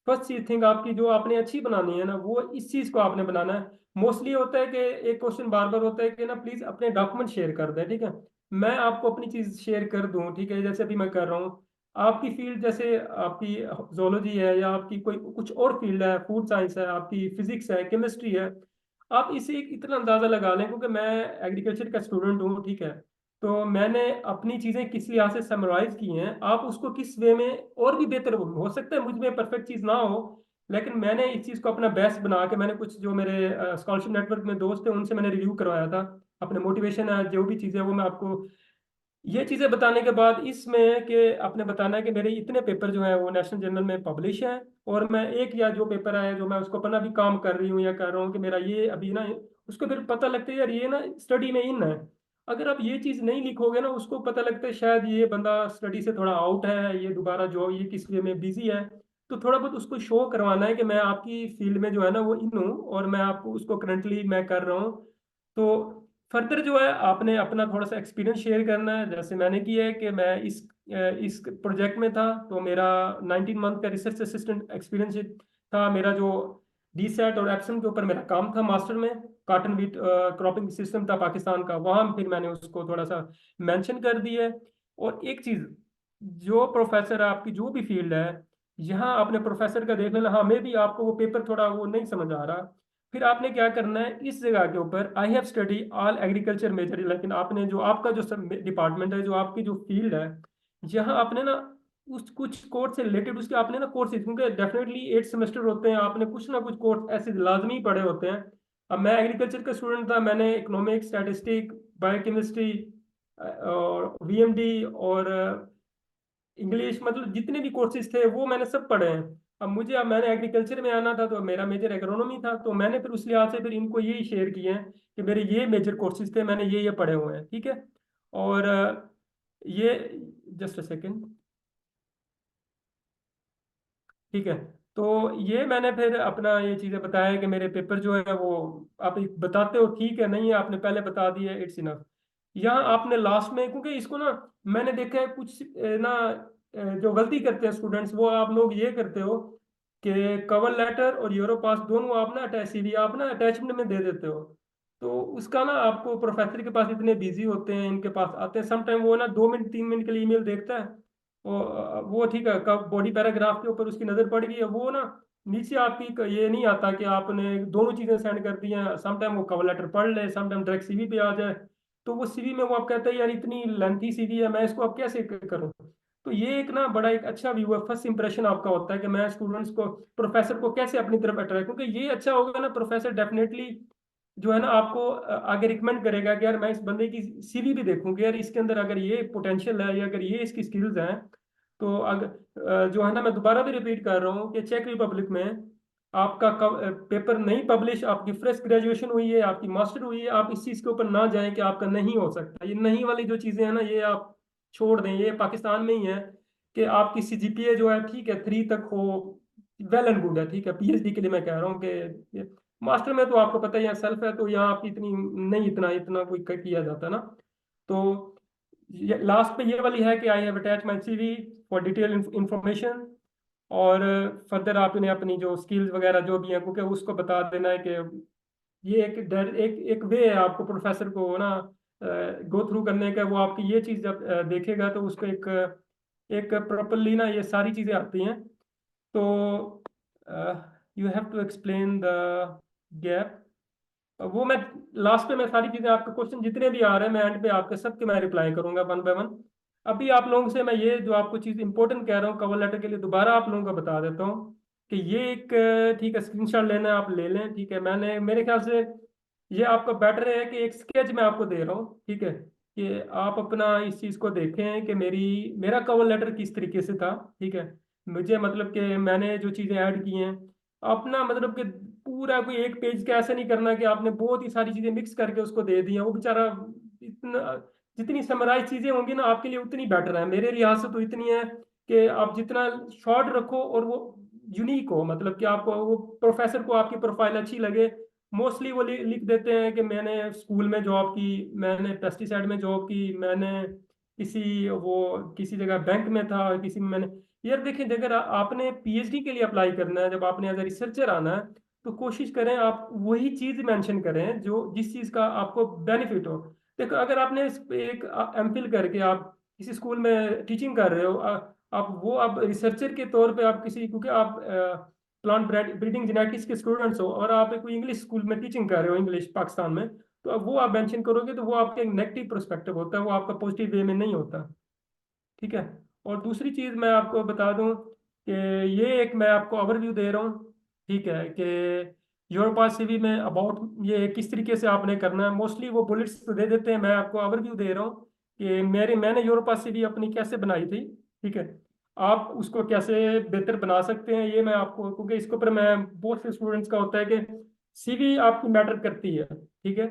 फर्स्ट चीज थिंग आपकी जो आपने अच्छी बनानी है ना वो इस चीज को आपने बनाना है। मोस्टली होता है कि एक क्वेश्चन बार बार होता है कि ना प्लीज अपने डॉक्यूमेंट शेयर कर दें, ठीक है। मैं आपको अपनी चीज शेयर कर दूं, ठीक है, जैसे अभी मैं कर रहा हूँ। आपकी फील्ड जैसे आपकी जोलॉजी है या आपकी कोई कुछ और फील्ड है, फूड साइंस है, आपकी फिजिक्स है, केमिस्ट्री है, आप इसे एक इतना अंदाजा लगा लें क्योंकि मैं एग्रीकल्चर का स्टूडेंट हूँ, ठीक है। तो मैंने अपनी चीजें किस लिहाज से समराइज की हैं, आप उसको किस वे में और भी बेहतर हो सकता है मुझ में परफेक्ट चीज ना हो, लेकिन मैंने इस चीज को अपना बेस्ट बना के मैंने कुछ जो मेरे स्कॉलरशिप नेटवर्क में दोस्त हैं उनसे मैंने रिव्यू करवाया था, अपने मोटिवेशन है जो भी चीजें वो मैं आपको ये चीजें बताने के बाद इसमें कि आपने बताना है कि मेरे इतने पेपर जो है वो नेशनल जर्नल में पब्लिश हैं, और मैं एक या जो पेपर है जो मैं उसको अपना भी काम कर रही हूँ या कर रहा हूँ कि मेरा ये अभी ना उसको फिर पता लगता है यार ये ना स्टडी में इन है। अगर आप ये चीज नहीं लिखोगे ना उसको पता लगता है शायद ये बंदा स्टडी से थोड़ा आउट है, ये दोबारा जो ये किस वे में बिजी है। तो थोड़ा बहुत उसको शो करवाना है कि मैं आपकी फील्ड में जो है ना वो इन हूँ और मैं आपको उसको करंटली मैं कर रहा हूँ। तो फर्दर जो है आपने अपना थोड़ा सा एक्सपीरियंस शेयर करना है, जैसे मैंने किया है कि मैं इस प्रोजेक्ट में था तो मेरा 19 मंथ का रिसर्च असिस्टेंट एक्सपीरियंस था मेरा, जो DSAT और एप्सम के ऊपर मेरा काम था मास्टर में। कॉटन बीट क्रॉपिंग सिस्टम था पाकिस्तान का, वहाँ फिर मैंने उसको थोड़ा सा मेंशन कर दिया है। और एक चीज़, जो प्रोफेसर आपकी जो भी फील्ड है, यहाँ आपने प्रोफेसर का देख लेना, हाँ मे भी आपको वो पेपर थोड़ा वो नहीं समझ आ रहा, फिर आपने क्या करना है इस जगह के ऊपर I have study all agriculture major, लेकिन आपने जो आपका जो डिपार्टमेंट है जो आपकी जो फील्ड है, यहाँ आपने ना उस कुछ कोर्स से रिलेटेड उसके आपने ना कोर्सेज, क्योंकि डेफिनेटली 8 सेमेस्टर होते हैं, आपने कुछ ना कुछ कोर्स ऐसे लाजमी पढ़े होते हैं। अब मैं एग्रीकल्चर का स्टूडेंट था, मैंने इकोनॉमिक्स, स्टैटिस्टिक, बायोकेमिस्ट्री और VMD और इंग्लिश, मतलब जितने भी कोर्सेज थे वो मैंने सब पढ़े हैं। अब मैंने एग्रीकल्चर में आना था तो मेरा मेजर एग्रोनॉमी था, तो मैंने फिर उस लिहाज से फिर इनको यही शेयर किए हैं कि मेरे ये मेजर कोर्सेज थे, मैंने ये पढ़े हुए हैं, ठीक है। और ये जस्ट अ सेकेंड, ठीक है। तो ये मैंने फिर अपना ये चीज़ें बताया कि मेरे पेपर जो है वो आप बताते हो, ठीक है, नहीं है आपने पहले बता दिया, इट्स इनफ। यहाँ आपने लास्ट में, क्योंकि इसको ना मैंने देखा है कुछ ना जो गलती करते हैं स्टूडेंट्स, वो आप लोग ये करते हो कि कवर लेटर और यूरोपास दोनों आप ना अटैच सीवी आप ना अटैचमेंट में दे देते हो। तो उसका ना आपको प्रोफेसर के पास इतने बिजी होते हैं, इनके पास आते हैं समटाइम, वो ना 2 मिनट 3 मिनट के लिए ईमेल देखता है, वो ठीक है, कब बॉडी पैराग्राफ के ऊपर उसकी नज़र पड़ गई है, वो ना नीचे आपकी ये नहीं आता कि आपने दोनों चीज़ें सेंड कर दी हैं। समटाइम वो कवर लेटर पढ़ ले, समटाइम डायरेक्ट सीवी पे आ जाए। तो वो सीवी में वो आप कहते हैं यार इतनी लेंथी सीवी है, मैं इसको अब कैसे करूँ। तो ये एक ना बड़ा एक अच्छा व्यू है, फर्स्ट इंप्रेशन आपका होता है कि मैं स्टूडेंट्स को, प्रोफेसर को कैसे अपनी तरफ अट्रैक्ट, क्योंकि ये अच्छा होगा ना, प्रोफेसर डेफिनेटली जो है ना आपको आगे रिकमेंड करेगा कि यार मैं इस बंदे की सीवी भी देखूंगी, यार इसके अंदर अगर ये पोटेंशियल है या अगर ये इसकी स्किल्स हैं। तो अगर जो है ना, मैं दोबारा भी रिपीट कर रहा हूँ कि चेक रिपब्लिक में आपका पेपर नहीं पब्लिश, आपकी फ्रेश ग्रेजुएशन हुई है, आपकी मास्टर हुई है, आप इस चीज़ के ऊपर ना जाएं कि आपका नहीं हो सकता। ये नहीं वाली जो चीज़ें हैं ना, ये आप छोड़ दें। ये पाकिस्तान में ही है कि आपकी सीजीपीए जो है ठीक है 3 तक हो, वेल एंड गुड है, ठीक है। पीएचडी के लिए मैं कह रहा हूँ कि मास्टर में तो आपको पता ही है, सेल्फ है, तो यहाँ आपकी इतनी नहीं, इतना इतना कोई किया जाता ना। तो लास्ट पे ये वाली है कि I have attach my CV for detail information. और फर्दर आप इन्हें अपनी जो स्किल्स वगैरह जो भी हैं, क्योंकि उसको बता देना है कि ये एक वे है आपको प्रोफेसर को ना गो थ्रू करने का। वो आपकी ये चीज़ जब देखेगा तो उसको एक एक प्रॉपरली ना ये सारी चीज़ें आती हैं। तो you have to explain the gap. वो मैं लास्ट पे मैं सारी चीजें, आपके क्वेश्चन जितने भी आ रहे हैं मैं एंड पे आपके सबके मैं रिप्लाई करूंगा वन बाय वन। अभी आप लोगों से मैं ये जो आपको चीज इंपॉर्टेंट कह रहा हूँ कवर लेटर के लिए, दोबारा आप लोगों को बता देता हूँ कि ये एक ठीक है, स्क्रीनशॉट लेना है आप ले लें, ठीक है। मैंने मेरे ख्याल से ये आपका बेटर है कि एक स्केच मैं आपको दे रहा हूँ, ठीक है, कि आप अपना इस चीज को देखें कि मेरा कवर लेटर किस तरीके से था, ठीक है। मुझे मतलब कि मैंने जो चीजें ऐड की हैं अपना, मतलब कि पूरा कोई एक पेज का ऐसा नहीं करना कि आपने बहुत ही सारी चीजें मिक्स करके उसको दे दी हैं। वो बेचारा इतना, जितनी समराइज चीजें होंगी ना आपके लिए उतनी बेटर है, मेरे लिहाज से तो इतनी है कि आप जितना शॉर्ट रखो और वो यूनिक हो, मतलब कि आपको वो प्रोफेसर को आपकी प्रोफाइल अच्छी लगे। मोस्टली वो लिख देते हैं कि मैंने स्कूल में जॉब की, मैंने पेस्टिसाइड में जॉब की, मैंने किसी जगह बैंक में था, किसी में मैंने। यार देखिए, अगर आपने पीएचडी के लिए अप्लाई करना है, जब आपने एज ए रिसर्चर आना है, तो कोशिश करें आप वही चीज मेंशन करें जो जिस चीज का आपको बेनिफिट हो। देखो, अगर आपने एक एमफिल करके आप किसी स्कूल में टीचिंग कर रहे हो, आप वो आप रिसर्चर के तौर पे आप किसी, क्योंकि आप प्लांट ब्रीडिंग जेनेटिक्स के स्टूडेंट्स हो और आप कोई इंग्लिश स्कूल में टीचिंग कर रहे हो, इंग्लिश पाकिस्तान में, तो अब वो आप मेंशन करोगे तो वो आपके नेगेटिव पर्सपेक्टिव होता है, वो आपका पॉजिटिव वे में नहीं होता, ठीक है। और दूसरी चीज़ मैं आपको बता दूं कि ये एक मैं आपको ओवरव्यू दे रहा हूँ, ठीक है, कि योर पास सीवी में अबाउट ये किस तरीके से आपने करना है। मोस्टली वो बुलेट्स तो दे देते हैं, मैं आपको ओवरव्यू दे रहा हूँ कि मैंने योर पास सीवी अपनी कैसे बनाई थी, ठीक है। आप उसको कैसे बेहतर बना सकते हैं ये मैं आपको, क्योंकि इसके ऊपर मैं बहुत से स्टूडेंट्स का होता है कि सीवी आपकी मैटर करती है, ठीक है।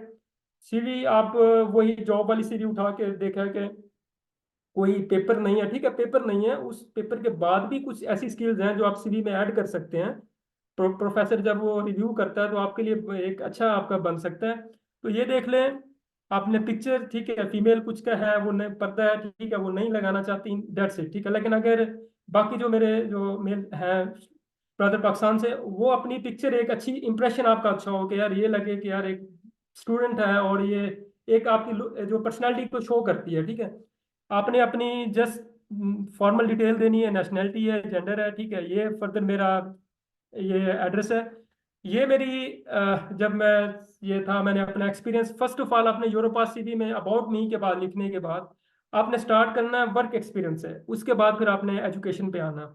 सीवी आप वही जॉब वाली सीवी उठा के देखा कि कोई पेपर नहीं है, ठीक है, पेपर नहीं है, उस पेपर के बाद भी कुछ ऐसी स्किल्स हैं जो आप सीवी में ऐड कर सकते हैं। प्रोफेसर जब वो रिव्यू करता है तो आपके लिए एक अच्छा आपका बन सकता है। तो ये देख लें, आपने पिक्चर, ठीक है, फीमेल कुछ का है, वो नहीं पर्दा है, ठीक है, वो नहीं लगाना चाहती, डेट्स इट, ठीक है। लेकिन अगर बाकी जो मेरे जो मेल हैं ब्रदर पाकिस्तान से, वो अपनी पिक्चर एक अच्छी इंप्रेशन आपका अच्छा हो कि यार ये लगे कि यार एक स्टूडेंट है, और ये एक आपकी जो पर्सनैलिटी को शो करती है, ठीक है। आपने अपनी जस्ट फॉर्मल डिटेल देनी है, नेशनैलिटी है, जेंडर है, ठीक है, ये फर्दर मेरा ये एड्रेस है। ये मेरी जब मैं ये था, मैंने अपना एक्सपीरियंस फर्स्ट ऑफ ऑल अपने यूरोपास सीवी में अबाउट मी के बाद लिखने के बाद आपने स्टार्ट करना है वर्क एक्सपीरियंस है, उसके बाद फिर आपने एजुकेशन पे आना।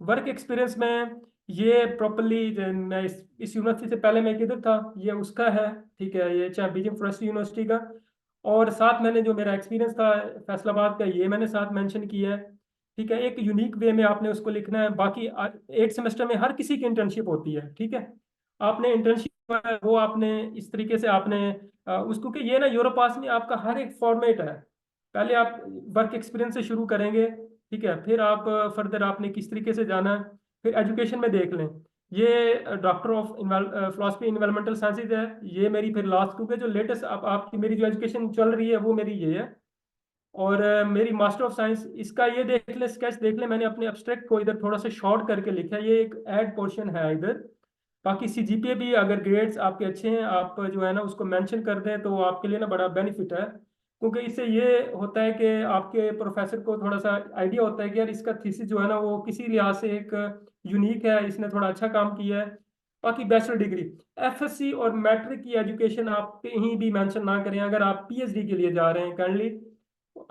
वर्क एक्सपीरियंस में ये प्रॉपरली, मैं इस यूनिवर्सिटी से पहले मैं किधर था, ये उसका है, ठीक है, ये चाहे बीजिंग फॉरेस्ट्री यूनिवर्सिटी का। और साथ मैंने जो मेरा एक्सपीरियंस था फैसलाबाद का, ये मैंने साथ मेंशन किया है, ठीक है। एक यूनिक वे में आपने उसको लिखना है। बाकी 8 सेमेस्टर में हर किसी की इंटर्नशिप होती है, ठीक है। आपने इंटर्नशिप वो आपने इस तरीके से आपने उसको, कि ये ना यूरोपास में आपका हर एक फॉर्मेट है। पहले आप वर्क एक्सपीरियंस से शुरू करेंगे, ठीक है, फिर आप फर्दर आपने किस तरीके से जाना है। फिर एजुकेशन में देख लें, ये doctor of philosophy environmental sciences है, ये मेरी फिर लास्ट, क्योंकि जो लेटेस्ट आपकी मेरी जो एजुकेशन चल रही है वो मेरी ये है। और मेरी मास्टर ऑफ साइंस, इसका ये देख ले, स्केच देख ले, मैंने अपने एब्स्ट्रैक्ट को इधर थोड़ा सा शॉर्ट करके लिखा है, ये एक ऐड पोर्शन है इधर। बाकी सीजीपीए भी अगर ग्रेड्स आपके अच्छे हैं, आप जो है ना उसको मेंशन कर दें तो आपके लिए ना बड़ा बेनिफिट है, क्योंकि इससे ये होता है कि आपके प्रोफेसर को थोड़ा सा आइडिया होता है कि यार इसका थीसिस जो है ना वो किसी लिहाज से एक यूनिक है, इसने थोड़ा अच्छा काम किया है। बाकी बैचलर डिग्री, एफएससी और मैट्रिक की एजुकेशन आप कहीं भी मेंशन ना करें, अगर आप पीएचडी के लिए जा रहे हैं काइंडली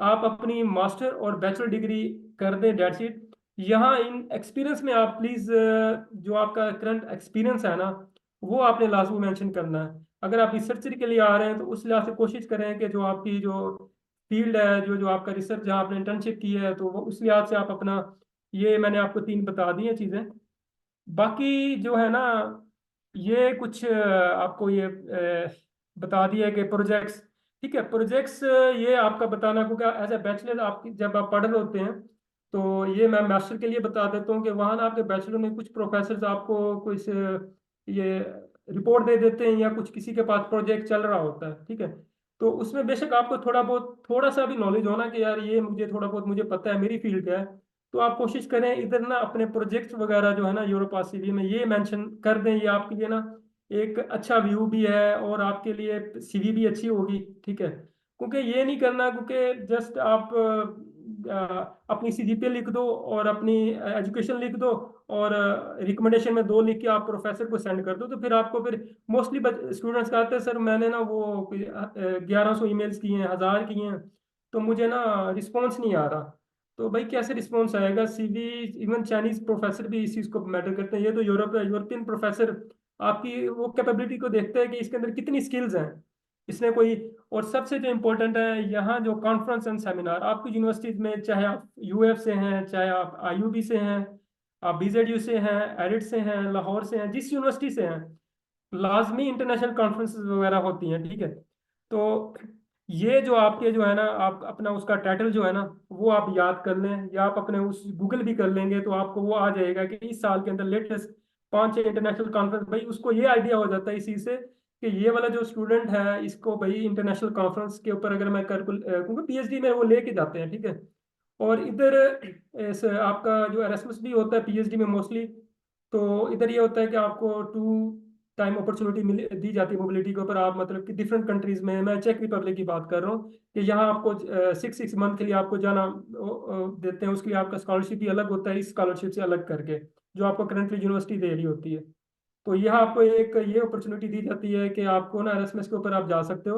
आप अपनी मास्टर और बैचलर डिग्री कर दें, डेट शीट। यहाँ इन एक्सपीरियंस में आप प्लीज़ जो आपका करंट एक्सपीरियंस है ना वो आपने लाजमी मेंशन करना है। अगर आप रिसर्चर के लिए आ रहे हैं तो उस लिहाज से कोशिश करें कि जो आपकी जो फील्ड है, जो जो आपका रिसर्च जहाँ आपने इंटर्नशिप की है, तो वो उस लिहाज से आप अपना, ये मैंने आपको 3 बता दी हैं चीज़ें। बाकी जो है ना ये कुछ आपको ये बता दिया है कि प्रोजेक्ट्स, ठीक है, प्रोजेक्ट्स ये आपका बताना, क्योंकि एज ए बैचलर आप जब आप पढ़ रहे होते हैं तो ये मैं मास्टर के लिए बता देता हूँ कि वहाँ ना आपके बैचलर में कुछ प्रोफेसर आपको कुछ ये रिपोर्ट दे देते हैं या कुछ किसी के पास प्रोजेक्ट चल रहा होता है, ठीक है। तो उसमें बेशक आपको थोड़ा बहुत थोड़ा सा भी नॉलेज होना कि यार ये मुझे थोड़ा बहुत मुझे पता है, मेरी फील्ड है, तो आप कोशिश करें इधर ना अपने प्रोजेक्ट्स वगैरह जो है ना यूरोपास सीवी में ये मेंशन कर दें, ये आपके लिए ना एक अच्छा व्यू भी है और आपके लिए सीवी भी अच्छी होगी, ठीक है। क्योंकि ये नहीं करना क्योंकि जस्ट आप अपनी सीजीपीए लिख दो और अपनी एजुकेशन लिख दो और रिकमेंडेशन में 2 लिख के आप प्रोफेसर को सेंड कर दो, तो फिर आपको फिर मोस्टली स्टूडेंट्स कहते हैं सर मैंने ना वो 1100 ईमेल्स किए हैं, 1000 किए हैं, तो मुझे ना रिस्पॉन्स नहीं आ रहा। तो भाई कैसे रिस्पॉन्स आएगा, सीवी, इवन चाइनीज प्रोफेसर भी इस चीज़ को मैटर करते हैं, ये तो यूरोपियन प्रोफेसर आपकी वो कैपेबिलिटी को देखते हैं कि इसके अंदर कितनी स्किल्स हैं, इसने कोई। और सबसे जो इम्पोर्टेंट है यहाँ जो कॉन्फ्रेंस एंड सेमिनार आपकी यूनिवर्सिटीज में, चाहे आप यूएफ से हैं, चाहे आप आईयूबी से हैं, आप बीजेडयू से हैं, एडिट से हैं, लाहौर से हैं, जिस यूनिवर्सिटी से हैं, लाजमी इंटरनेशनल कॉन्फ्रेंसेस वगैरह होती हैं, ठीक है। तो ये जो आपके जो है ना आप अपना उसका टाइटल जो है ना वो आप याद कर लें, या आप अपने उस गूगल भी कर लेंगे तो आपको वो आ जाएगा कि इस साल के अंदर लेटेस्ट 5-6 इंटरनेशनल कॉन्फ्रेंस, भाई उसको ये आइडिया हो जाता है इसी से कि ये वाला जो स्टूडेंट है इसको भाई इंटरनेशनल कॉन्फ्रेंस के ऊपर अगर मैं कर, क्योंकि पीएचडी में वो लेके जाते हैं, ठीक है। और इधर आपका जो एरास्मस भी होता है पीएचडी में मोस्टली, तो इधर ये होता है कि आपको 2 टाइम अपॉर्चुनिटी मिल दी जाती है मोबिलिटी के ऊपर, आप मतलब कि डिफरेंट कंट्रीज में, मैं चेक रिपब्लिक की बात कर रहा हूँ कि यहाँ आपको 6 मंथ के लिए आपको जाना देते हैं, उसके लिए आपका स्कॉलरशिप भी अलग होता है इस स्कॉलरशिप से अलग करके जो आपको करंटली यूनिवर्सिटी दे रही होती है। तो यहाँ आपको एक ये अपॉर्चुनिटी दी जाती है कि आपको ना एरास्मस के ऊपर आप जा सकते हो।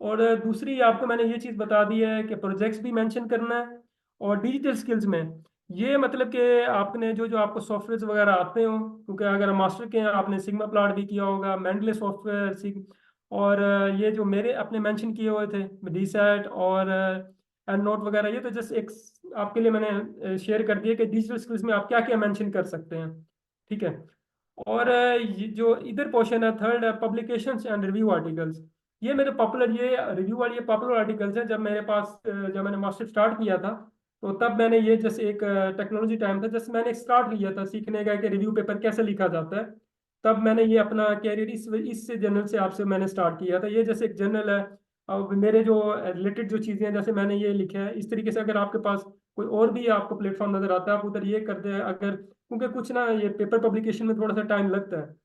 और दूसरी आपको मैंने ये चीज़ बता दी है कि प्रोजेक्ट्स भी मेंशन करना है। और डिजिटल स्किल्स में ये मतलब कि आपने जो जो आपको सॉफ्टवेयर वगैरह आते हो, क्योंकि अगर मास्टर के हैं आपने सिग्मा प्लॉट भी किया होगा, मेंडले सॉफ्टवेयर सिग, और ये जो मेरे अपने मेंशन किए हुए थे डीसैट और एंड नोट वगैरह, ये तो जस्ट एक आपके लिए मैंने शेयर कर दिया कि डिजिटल स्किल्स में आप क्या क्या मेंशन कर सकते हैं, ठीक है। और ये जो इधर पोर्शन है थर्ड है पब्लिकेशंस एंड रिव्यू आर्टिकल्स, ये मेरे पॉपुलर, ये रिव्यू वाली ये पॉपुलर आर्टिकल्स हैं। जब मेरे पास जब मैंने मास्टर स्टार्ट किया था तो तब मैंने ये जैसे एक टेक्नोलॉजी टाइम था, जैसे मैंने स्टार्ट किया था सीखने का कि रिव्यू पेपर कैसे लिखा जाता है, तब मैंने ये अपना कैरियर इस जर्नल से आपसे मैंने स्टार्ट किया था। ये जैसे एक जर्नल है, अब मेरे जो रिलेटेड जो चीज़ें हैं जैसे मैंने ये लिखा है इस तरीके से, अगर आपके पास कोई और भी आपको प्लेटफॉर्म नजर आता है आप उधर ये करते हैं अगर, क्योंकि कुछ ना ये पेपर पब्लिकेशन में थोड़ा सा टाइम लगता है।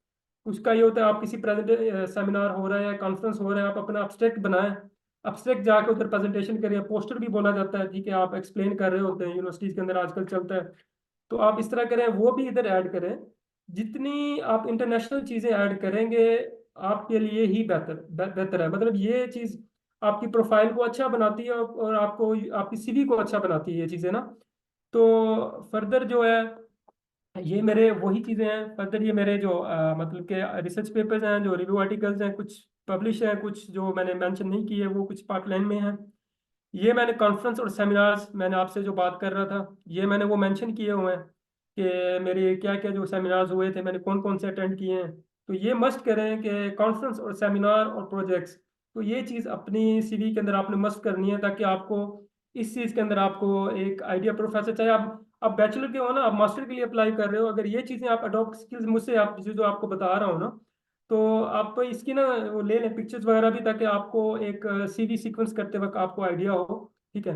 उसका ये होता है आप किसी प्रेजेंट सेमिनार हो रहा है या कॉन्फ्रेंस हो रहा है, आप अपना अब्स्ट्रैक्ट बनाएं, अब्स्ट्रैक्ट जाके उधर प्रेजेंटेशन करें, पोस्टर भी बोला जाता है, ठीक है, आप एक्सप्लेन कर रहे होते हैं, यूनिवर्सिटीज के अंदर आजकल चलता है। तो आप इस तरह करें, वो भी इधर ऐड करें। जितनी आप इंटरनेशनल चीज़ें ऐड करेंगे आपके लिए ही बेहतर है, मतलब ये चीज़ आपकी प्रोफाइल को अच्छा बनाती है और आपको आपकी सीवी को अच्छा बनाती है ये चीज़ें ना। तो फर्दर जो है ये मेरे वही चीज़ें हैं, फर्दर ये मेरे जो मतलब के रिसर्च पेपर्स हैं, जो रिव्यू आर्टिकल्स हैं, कुछ पब्लिश हैं, कुछ जो मैंने मेंशन नहीं किए वो कुछ पाइपलाइन में हैं। ये मैंने कॉन्फ्रेंस और सेमिनार्स, मैंने आपसे जो बात कर रहा था ये मैंने वो मेंशन किए हुए हैं कि मेरे क्या क्या जो सेमिनार्स हुए थे मैंने कौन कौन से अटेंड किए हैं। तो ये मस्ट करें कि कॉन्फ्रेंस और सेमिनार और प्रोजेक्ट्स, तो ये चीज़ अपनी सीवी के अंदर आपने मस्ट करनी है, ताकि आपको इस चीज़ के अंदर आपको एक आइडिया, प्रोफेसर चाहे आप आप बैचलर के हो ना, आप मास्टर के लिए अप्लाई कर रहे हो, अगर ये चीज़ें आप अडॉप्ट स्किल्स मुझसे आप जो आपको बता रहा हूँ ना, तो आप इसकी ना वो ले लें पिक्चर्स वगैरह भी, ताकि आपको एक सीवी सीक्वेंस करते वक्त आपको आइडिया हो। ठीक है।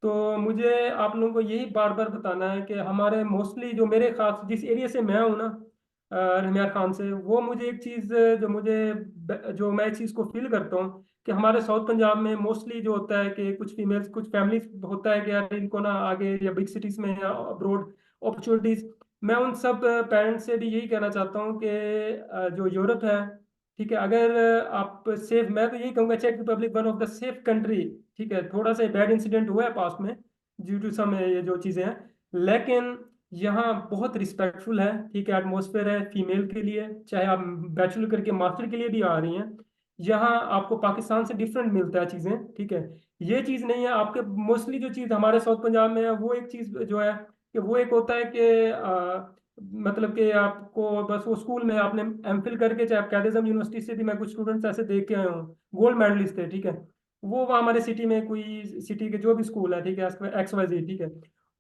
तो मुझे आप लोगों को यही बार बार बताना है कि हमारे मोस्टली जो मेरे खास जिस एरिया से मैं हूँ ना, रहमियार खान से, वो मुझे एक चीज़ जो मुझे जो मैं इस चीज़ को फील करता हूँ कि हमारे साउथ पंजाब में मोस्टली जो होता है कि कुछ फीमेल्स कुछ फैमिलीज होता है कि यार इनको ना आगे या बिग सिटीज में या अब्रोड अपॉर्चुनिटीज। मैं उन सब पेरेंट्स से भी यही कहना चाहता हूँ कि जो यूरोप है, ठीक है, अगर आप सेफ, मैं तो यही कहूँगा चेक Republic one of the safe country. ठीक है, थोड़ा सा बैड इंसिडेंट हुआ है पास में ड्यू टू सम ये जो चीज़ें हैं, लेकिन यहाँ बहुत रिस्पेक्टफुल है। ठीक है, एटमोसफेयर है फीमेल के लिए, चाहे आप बैचलर करके मास्टर के लिए भी आ रही हैं, यहाँ आपको पाकिस्तान से डिफरेंट मिलता है चीज़ें। ठीक है, ये चीज़ नहीं है आपके मोस्टली जो चीज़ हमारे साउथ पंजाब में है, वो एक चीज़ जो है कि वो एक होता है कि मतलब कि आपको बस वो स्कूल में आपने एमफिल करके, चाहे आप कैदिज्म यूनिवर्सिटी से भी मैं कुछ स्टूडेंट्स ऐसे देख के आया हूँ, गोल्ड मेडलिस्ट थे। ठीक है, वो वहाँ हमारे सिटी में कोई सिटी के जो भी स्कूल है, ठीक है, XYZ, ठीक है,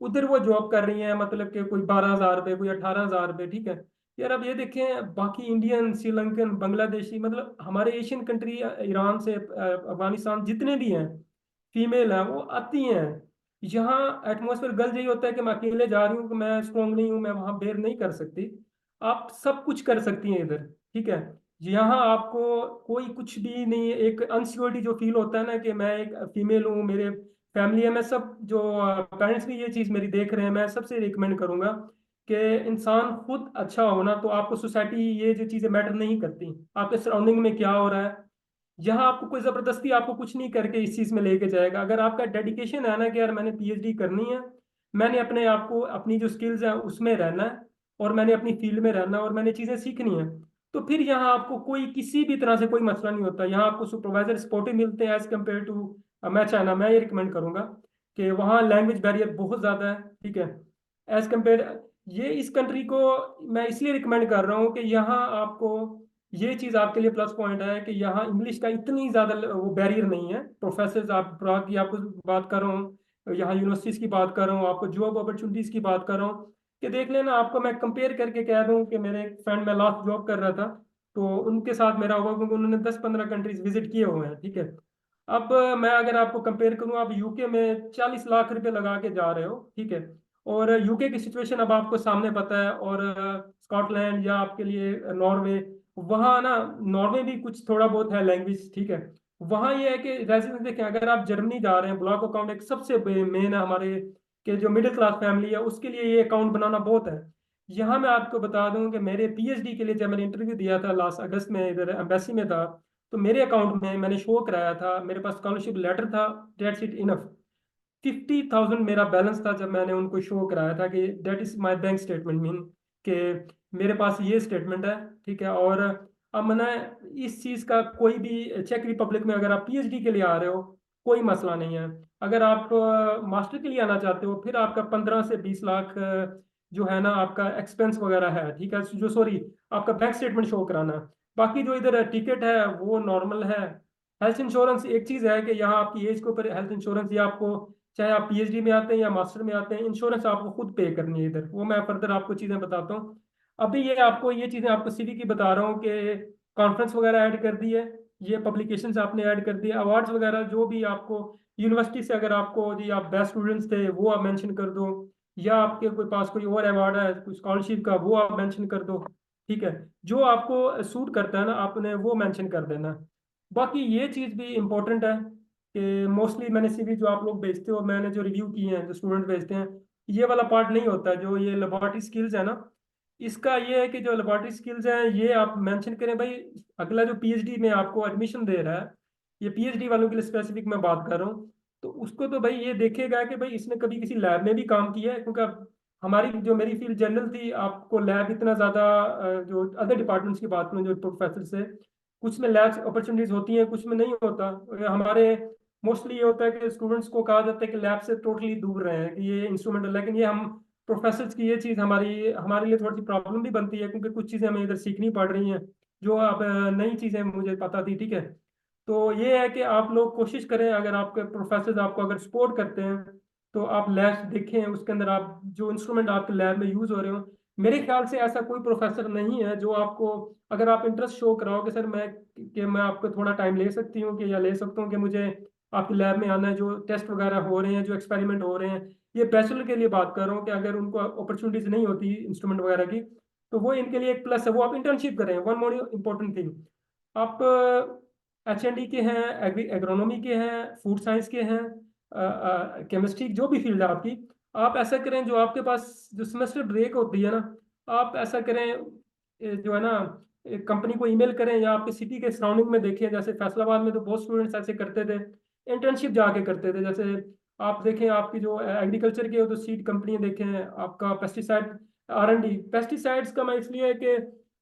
उधर वो जॉब कर रही हैं, मतलब कि कोई 12,000 रुपये, कोई 18,000 रुपये। ठीक है यार, अब ये देखें बाकी इंडियन, श्रीलंकन, बांग्लादेशी, मतलब हमारे एशियन कंट्री, ईरान से अफगानिस्तान जितने भी हैं फीमेल हैं, वो आती हैं यहाँ। एटमोसफेयर गर्ल्स यही होता है कि मैं अकेले जा रही हूँ, कि मैं स्ट्रोंग नहीं हूँ, मैं वहाँ बेर नहीं कर सकती। आप सब कुछ कर सकती हैं इधर। ठीक है, यहाँ आपको कोई कुछ भी नहीं है, एक अनसिक्योरिटी जो फील होता है ना कि मैं एक फीमेल हूँ, मेरे फैमिली है, मैं सब जो पेरेंट्स भी ये चीज़ मेरी देख रहे हैं, मैं सबसे रिकमेंड करूंगा कि इंसान खुद अच्छा हो ना, तो आपको सोसाइटी ये जो चीज़ें मैटर नहीं करती, आपके सराउंडिंग में क्या हो रहा है। यहाँ आपको कोई जबरदस्ती आपको कुछ नहीं करके इस चीज में लेके जाएगा। अगर आपका डेडिकेशन है ना कि यार मैंने PhD करनी है, मैंने अपने आप को अपनी जो स्किल्स है उसमें रहना है, और मैंने अपनी फील्ड में रहना है, और मैंने चीजें सीखनी है, तो फिर यहाँ आपको कोई किसी भी तरह से कोई मसला नहीं होता। यहाँ आपको सुपरवाइजर सपोर्टिव मिलते हैं एज कम्पेयर टू मैं चाइना। मैं ये रिकमेंड करूंगा कि वहाँ लैंग्वेज बैरियर बहुत ज्यादा है। ठीक है, एज कम्पेयर ये इस कंट्री को मैं इसलिए रिकमेंड कर रहा हूँ कि यहाँ आपको ये चीज़ आपके लिए प्लस पॉइंट है कि यहाँ इंग्लिश का इतनी ज़्यादा वो बैरियर नहीं है। प्रोफेसर आप प्राग की आपको बात कर रहा हूँ, यहाँ यूनिवर्सिटीज़ की बात कर रहा हूँ, आपको जॉब अपॉर्चुनिटीज़ की बात कर रहा हूँ, कि देख लेना। आपको मैं कंपेयर करके कह दूँ कि मेरे एक फ्रेंड, मैं लास्ट जॉब कर रहा था, तो उनके साथ मेरा हुआ क्योंकि उन्होंने 10-15 कंट्रीज विजिट किए हुए हैं। ठीक है, अब मैं अगर आपको कंपेयर करूँ, आप यूके में 40 लाख रुपए लगा के जा रहे हो। ठीक है, और यूके की सिचुएशन अब आपको सामने पता है, और स्कॉटलैंड या आपके लिए नॉर्वे, वहाँ ना नॉर्वे भी कुछ थोड़ा बहुत है लैंग्वेज। ठीक है, वहाँ ये है कि रेजिडेंस देखें, अगर आप जर्मनी जा रहे हैं, ब्लॉक अकाउंट एक सबसे मेन है हमारे के जो मिडिल क्लास फैमिली है उसके लिए, ये अकाउंट बनाना बहुत है। यहाँ मैं आपको बता दूं कि मेरे PhD के लिए जब मैंने इंटरव्यू दिया था लास्ट अगस्त में, इधर एम्बेसी में था, तो मेरे अकाउंट में मैंने शो कराया था, मेरे पास स्कॉलरशिप लेटर था, डेट्स इट इनफ। 50,000 मेरा बैलेंस था जब मैंने उनको शो कराया था कि that is my bank statement, mean कि मेरे पास ये स्टेटमेंट है। ठीक है, और अब मैंने इस चीज़ का कोई भी चेक रिपब्लिक में अगर आप PhD के लिए आ रहे हो, कोई मसला नहीं है। अगर आप मास्टर के लिए आना चाहते हो, फिर आपका 15 से 20 लाख जो है ना आपका एक्सपेंस वगैरह है। ठीक है, जो सॉरी आपका बैंक स्टेटमेंट शो कराना है। बाकी जो इधर टिकट है वो नॉर्मल है। हेल्थ इंश्योरेंस एक चीज़ है कि यहाँ आपकी एज के ऊपर हेल्थ इंश्योरेंस, या आपको चाहे आप PhD में आते हैं या मास्टर में आते हैं, इंश्योरेंस आपको खुद पे करनी है इधर। वो मैं फर्दर आपको चीज़ें बताता हूँ। अभी ये आपको ये चीज़ें आपको CV की बता रहा हूँ कि कॉन्फ्रेंस वगैरह ऐड कर दी है, ये पब्लिकेशंस आपने ऐड कर दिए, अवार्ड्स वगैरह जो भी आपको यूनिवर्सिटी से, अगर आपको जी आप बेस्ट स्टूडेंट्स थे वो आप मेंशन कर दो, या आपके कोई पास कोई और अवार्ड है कोई स्कॉलरशिप का, वो आप मेंशन कर दो। ठीक है, जो आपको सूट करता है ना आपने वो मेंशन कर देना। बाकी ये चीज़ भी इम्पोर्टेंट है कि मोस्टली मैंने CV जो आप लोग भेजते हो, मैंने जो रिव्यू किए हैं, जो स्टूडेंट भेजते हैं, ये वाला पार्ट नहीं होता जो ये लेबोरेटरी स्किल्स है ना। इसका ये है कि जो लेबोरेटरी स्किल्स हैं ये आप मेंशन करें भाई। अगला जो PhD में आपको एडमिशन दे रहा है, ये PhD वालों के लिए स्पेसिफिक मैं बात कर रहा हूँ, तो उसको तो भाई ये देखेगा कि भाई इसने कभी किसी लैब में भी काम किया है, क्योंकि अब हमारी जो मेरी फील्ड जनरल थी, आपको लैब इतना ज़्यादा जो अदर डिपार्टमेंट्स की बात करूँ जो प्रोफेसर से, कुछ में लैब अपॉर्चुनिटीज होती हैं, कुछ में नहीं होता। हमारे मोस्टली ये होता है कि स्टूडेंट्स को कहा जाता है कि लैब से टोटली दूर रहे हैं, कि ये इंस्ट्रूमेंट, लेकिन ये हम प्रोफेसर्स की ये चीज़ हमारी हमारे लिए थोड़ी सी प्रॉब्लम भी बनती है, क्योंकि कुछ चीज़ें हमें इधर सीखनी पड़ रही हैं जो अब नई चीज़ें मुझे पता थी। ठीक है, तो ये है कि आप लोग कोशिश करें, अगर आपके प्रोफेसर आपको अगर सपोर्ट करते हैं, तो आप लैब देखें, उसके अंदर आप जो इंस्ट्रूमेंट आपके लैब में यूज हो रहे हो, मेरे ख्याल से ऐसा कोई प्रोफेसर नहीं है जो आपको, अगर आप इंटरेस्ट शो कराओ कि सर मैं आपको थोड़ा टाइम ले सकती हूँ कि या ले सकता हूँ कि मुझे आपकी लैब में आना है, जो टेस्ट वगैरह हो रहे हैं, जो एक्सपेरिमेंट हो रहे हैं, ये बैचलर के लिए बात कर रहा हूँ कि अगर उनको अपॉर्चुनिटीज नहीं होती इंस्ट्रूमेंट वगैरह की, तो वो इनके लिए एक प्लस है, वो आप इंटर्नशिप करें। वन मोर इम्पोर्टेंट थिंग, आप HND के हैं, एग्रोनॉमी के हैं, फूड साइंस के हैं, केमिस्ट्री, जो भी फील्ड है आपकी, आप ऐसा करें जो आपके पास जो सेमेस्टर ब्रेक होती है ना, आप ऐसा करें, जो है ना, कंपनी को ईमेल करें या आपके सिटी के सराउंडिंग में देखें, जैसे फैसलाबाद में तो बहुत स्टूडेंट्स ऐसे करते थे, इंटर्नशिप जाके करते थे। जैसे आप देखें, आपकी जो एग्रीकल्चर की हो तो सीड कंपनियां देखें, आपका पेस्टिसाइड R&D, पेस्टिसाइड्स का मैं इसलिए कि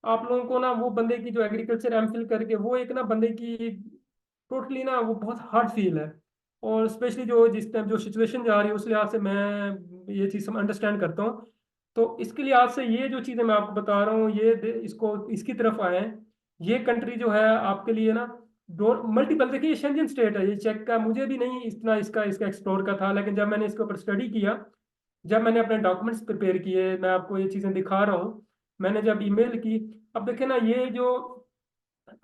आप लोगों को ना, वो बंदे की जो एग्रीकल्चर एमफिल करके, वो एक ना बंदे की टोटली ना वो बहुत हार्ड फील है। और स्पेशली जो जिस टाइम जो सिचुएशन जा रही है, उस लिहाज से मैं ये चीज़ अंडरस्टैंड करता हूँ। तो इसके लिहाज से ये जो चीज़ें मैं आपको बता रहा हूँ, इसको इसकी तरफ आए। ये कंट्री जो है आपके लिए ना, दो मल्टीपल, देखिए ये शेंजन स्टेट है, ये चेक का मुझे भी नहीं इतना इसका इसका एक्सप्लोर का था, लेकिन जब मैंने इसके ऊपर स्टडी किया, जब मैंने अपने डॉक्यूमेंट्स प्रिपेयर किए, मैं आपको ये चीज़ें दिखा रहा हूँ, मैंने जब ईमेल की, अब देखे ना, ये जो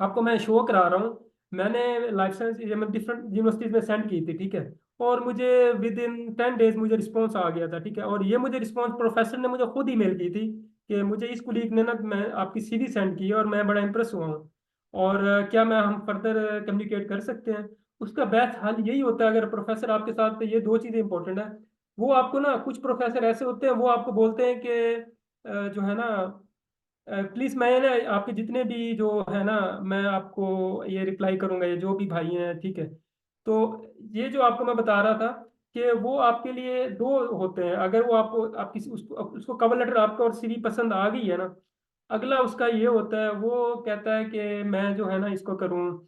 आपको मैं शो करा रहा हूँ, मैंने लाइफ साइंस ये मैं डिफरेंट यूनिवर्सिटीज में सेंड की थी, ठीक है, और मुझे विद इन 10 डेज मुझे रिस्पॉन्स आ गया था, ठीक है। और ये मुझे रिस्पॉन्स प्रोफेसर ने मुझे खुद ईमेल की थी कि मुझे इस कुलीग ने ना, मैं आपकी CV सेंड की है और मैं बड़ा इंप्रेस हुआ हूँ, और क्या मैं हम फर्दर कम्युनिकेट कर सकते हैं। उसका बेस्ट हल यही होता है, अगर प्रोफेसर आपके साथ, तो ये दो चीज़ें इंपॉर्टेंट है। वो आपको ना, कुछ प्रोफेसर ऐसे होते हैं, वो आपको बोलते हैं कि जो है ना, प्लीज मैं ना आपके जितने भी जो है ना, मैं आपको ये रिप्लाई करूंगा, ये जो भी भाई हैं, ठीक है। तो ये जो आपको मैं बता रहा था कि वो आपके लिए दो होते हैं, अगर वो आपको आपकी उसको कवर लेटर आपका और CV पसंद आ गई है ना, अगला उसका ये होता है, वो कहता है कि मैं जो है ना इसको करूं,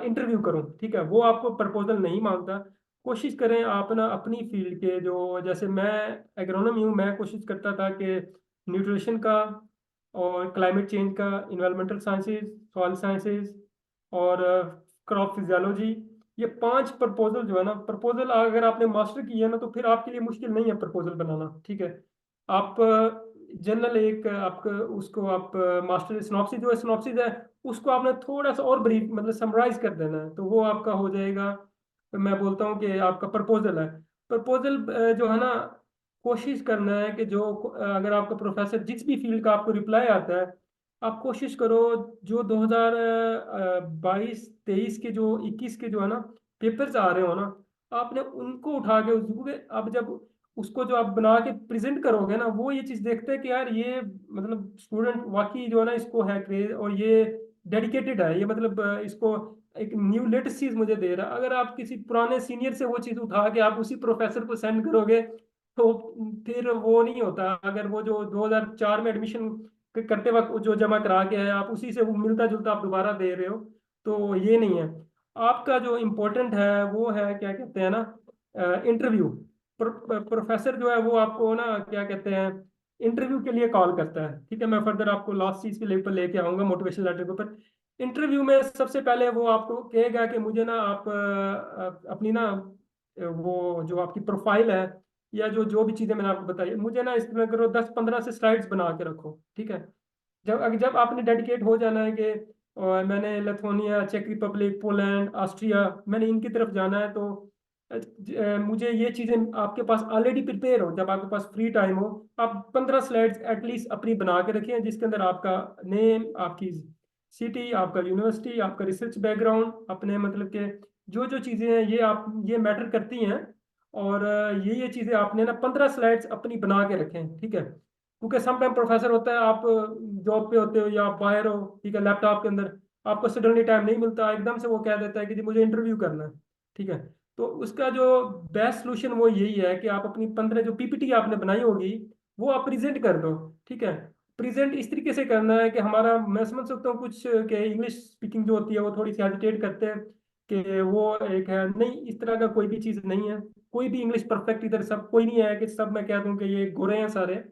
इंटरव्यू करूं, ठीक है। वो आपको प्रपोजल नहीं मांगता। कोशिश करें आप ना अपनी फील्ड के जो, जैसे मैं एग्रोनॉमी हूँ, मैं कोशिश करता था कि न्यूट्रिशन का और क्लाइमेट चेंज का, इन्वायरमेंटल साइंसेज, सॉइल साइंसेज और क्रॉप फिजियोलॉजी, ये 5 प्रपोजल जो है ना, प्रपोजल अगर आपने मास्टर किया ना, तो फिर आपके लिए मुश्किल नहीं है प्रपोजल बनाना, ठीक है। आप जनरल एक आपका उसको आप मास्टर सिनॉप्सिस, जो है सिनॉप्सिस है, उसको आपने थोड़ा सा और ब्रीफ मतलब समराइज कर देना है, तो वो आपका हो जाएगा। तो मैं बोलता हूँ कि आपका प्रपोजल है। प्रपोजल जो है ना, कोशिश करना है कि जो अगर आपका प्रोफेसर जिस भी फील्ड का आपको रिप्लाई आता है, आप कोशिश करो जो 2022-23 के जो 21 के जो है ना पेपर्स आ रहे हो ना, आपने उनको उठा के क्योंकि अब जब उसको जो आप बना के प्रेजेंट करोगे ना, वो ये चीज़ देखते हैं कि यार ये मतलब स्टूडेंट वाकई जो है ना, इसको है क्रेज और ये डेडिकेटेड है, ये मतलब इसको एक न्यू लेटेस्ट चीज़ मुझे दे रहा है। अगर आप किसी पुराने सीनियर से वो चीज़ उठा के आप उसी प्रोफेसर को सेंड करोगे, तो फिर वो नहीं होता। अगर वो जो 2004 में एडमिशन करते वक्त जो जमा करा के है, आप उसी से वो मिलता जुलता आप दोबारा दे रहे हो, तो ये नहीं है। आपका जो इम्पोर्टेंट है वो है, क्या कहते हैं ना, इंटरव्यू। प्रोफेसर जो है वो आपको ना, क्या कहते हैं, इंटरव्यू के लिए कॉल करता है, ठीक है। मैं फर्दर आपको लास्ट चीज के लेकर लेके आऊंगा, मोटिवेशन लेटर के ऊपर। इंटरव्यू में सबसे पहले वो आपको कहेगा कि मुझे ना आप अपनी ना वो जो आपकी प्रोफाइल है, या जो जो भी चीज़ें मैंने आपको बताई, मुझे ना इस तरह करो 10-15 से स्लाइड्स बना के रखो, ठीक है। जब आपने डेडिकेट हो जाना है कि मैंने लिथुआनिया, चेक रिपब्लिक, पोलैंड, ऑस्ट्रिया, मैंने इनकी तरफ जाना है, तो मुझे ये चीज़ें आपके पास ऑलरेडी प्रिपेयर हो, जब आपके पास फ्री टाइम हो, आप 15 स्लाइड्स एटलीस्ट अपनी बना के रखें, जिसके अंदर आपका नेम, आपकी सिटी, आपका यूनिवर्सिटी, आपका रिसर्च बैकग्राउंड, अपने मतलब के जो जो चीज़ें हैं ये आप ये मैटर करती हैं। और ये चीज़ें आपने ना 15 स्लाइड्स अपनी बना के रखें, ठीक है। क्योंकि समटाइम प्रोफेसर होता है, आप जॉब पे होते हो या आप बाहर हो, ठीक है, लैपटॉप के अंदर आपको सडनली टाइम नहीं मिलता, एकदम से वो कह देता है कि जी मुझे इंटरव्यू करना है, ठीक है। तो उसका जो बेस्ट सोल्यूशन वो यही है कि आप अपनी 15 जो PPT आपने बनाई होगी, वो आप प्रेजेंट कर दो, ठीक है। प्रेजेंट इस तरीके से करना है कि हमारा, मैं समझ सकता हूँ कुछ के इंग्लिश स्पीकिंग जो होती है वो थोड़ी सी हेजिटेट करते हैं कि वो एक है, नहीं इस तरह का कोई भी चीज़ नहीं है। कोई भी इंग्लिश परफेक्ट इधर सब कोई नहीं है कि सब मैं कह दूं कि ये गोरे हैं सारे।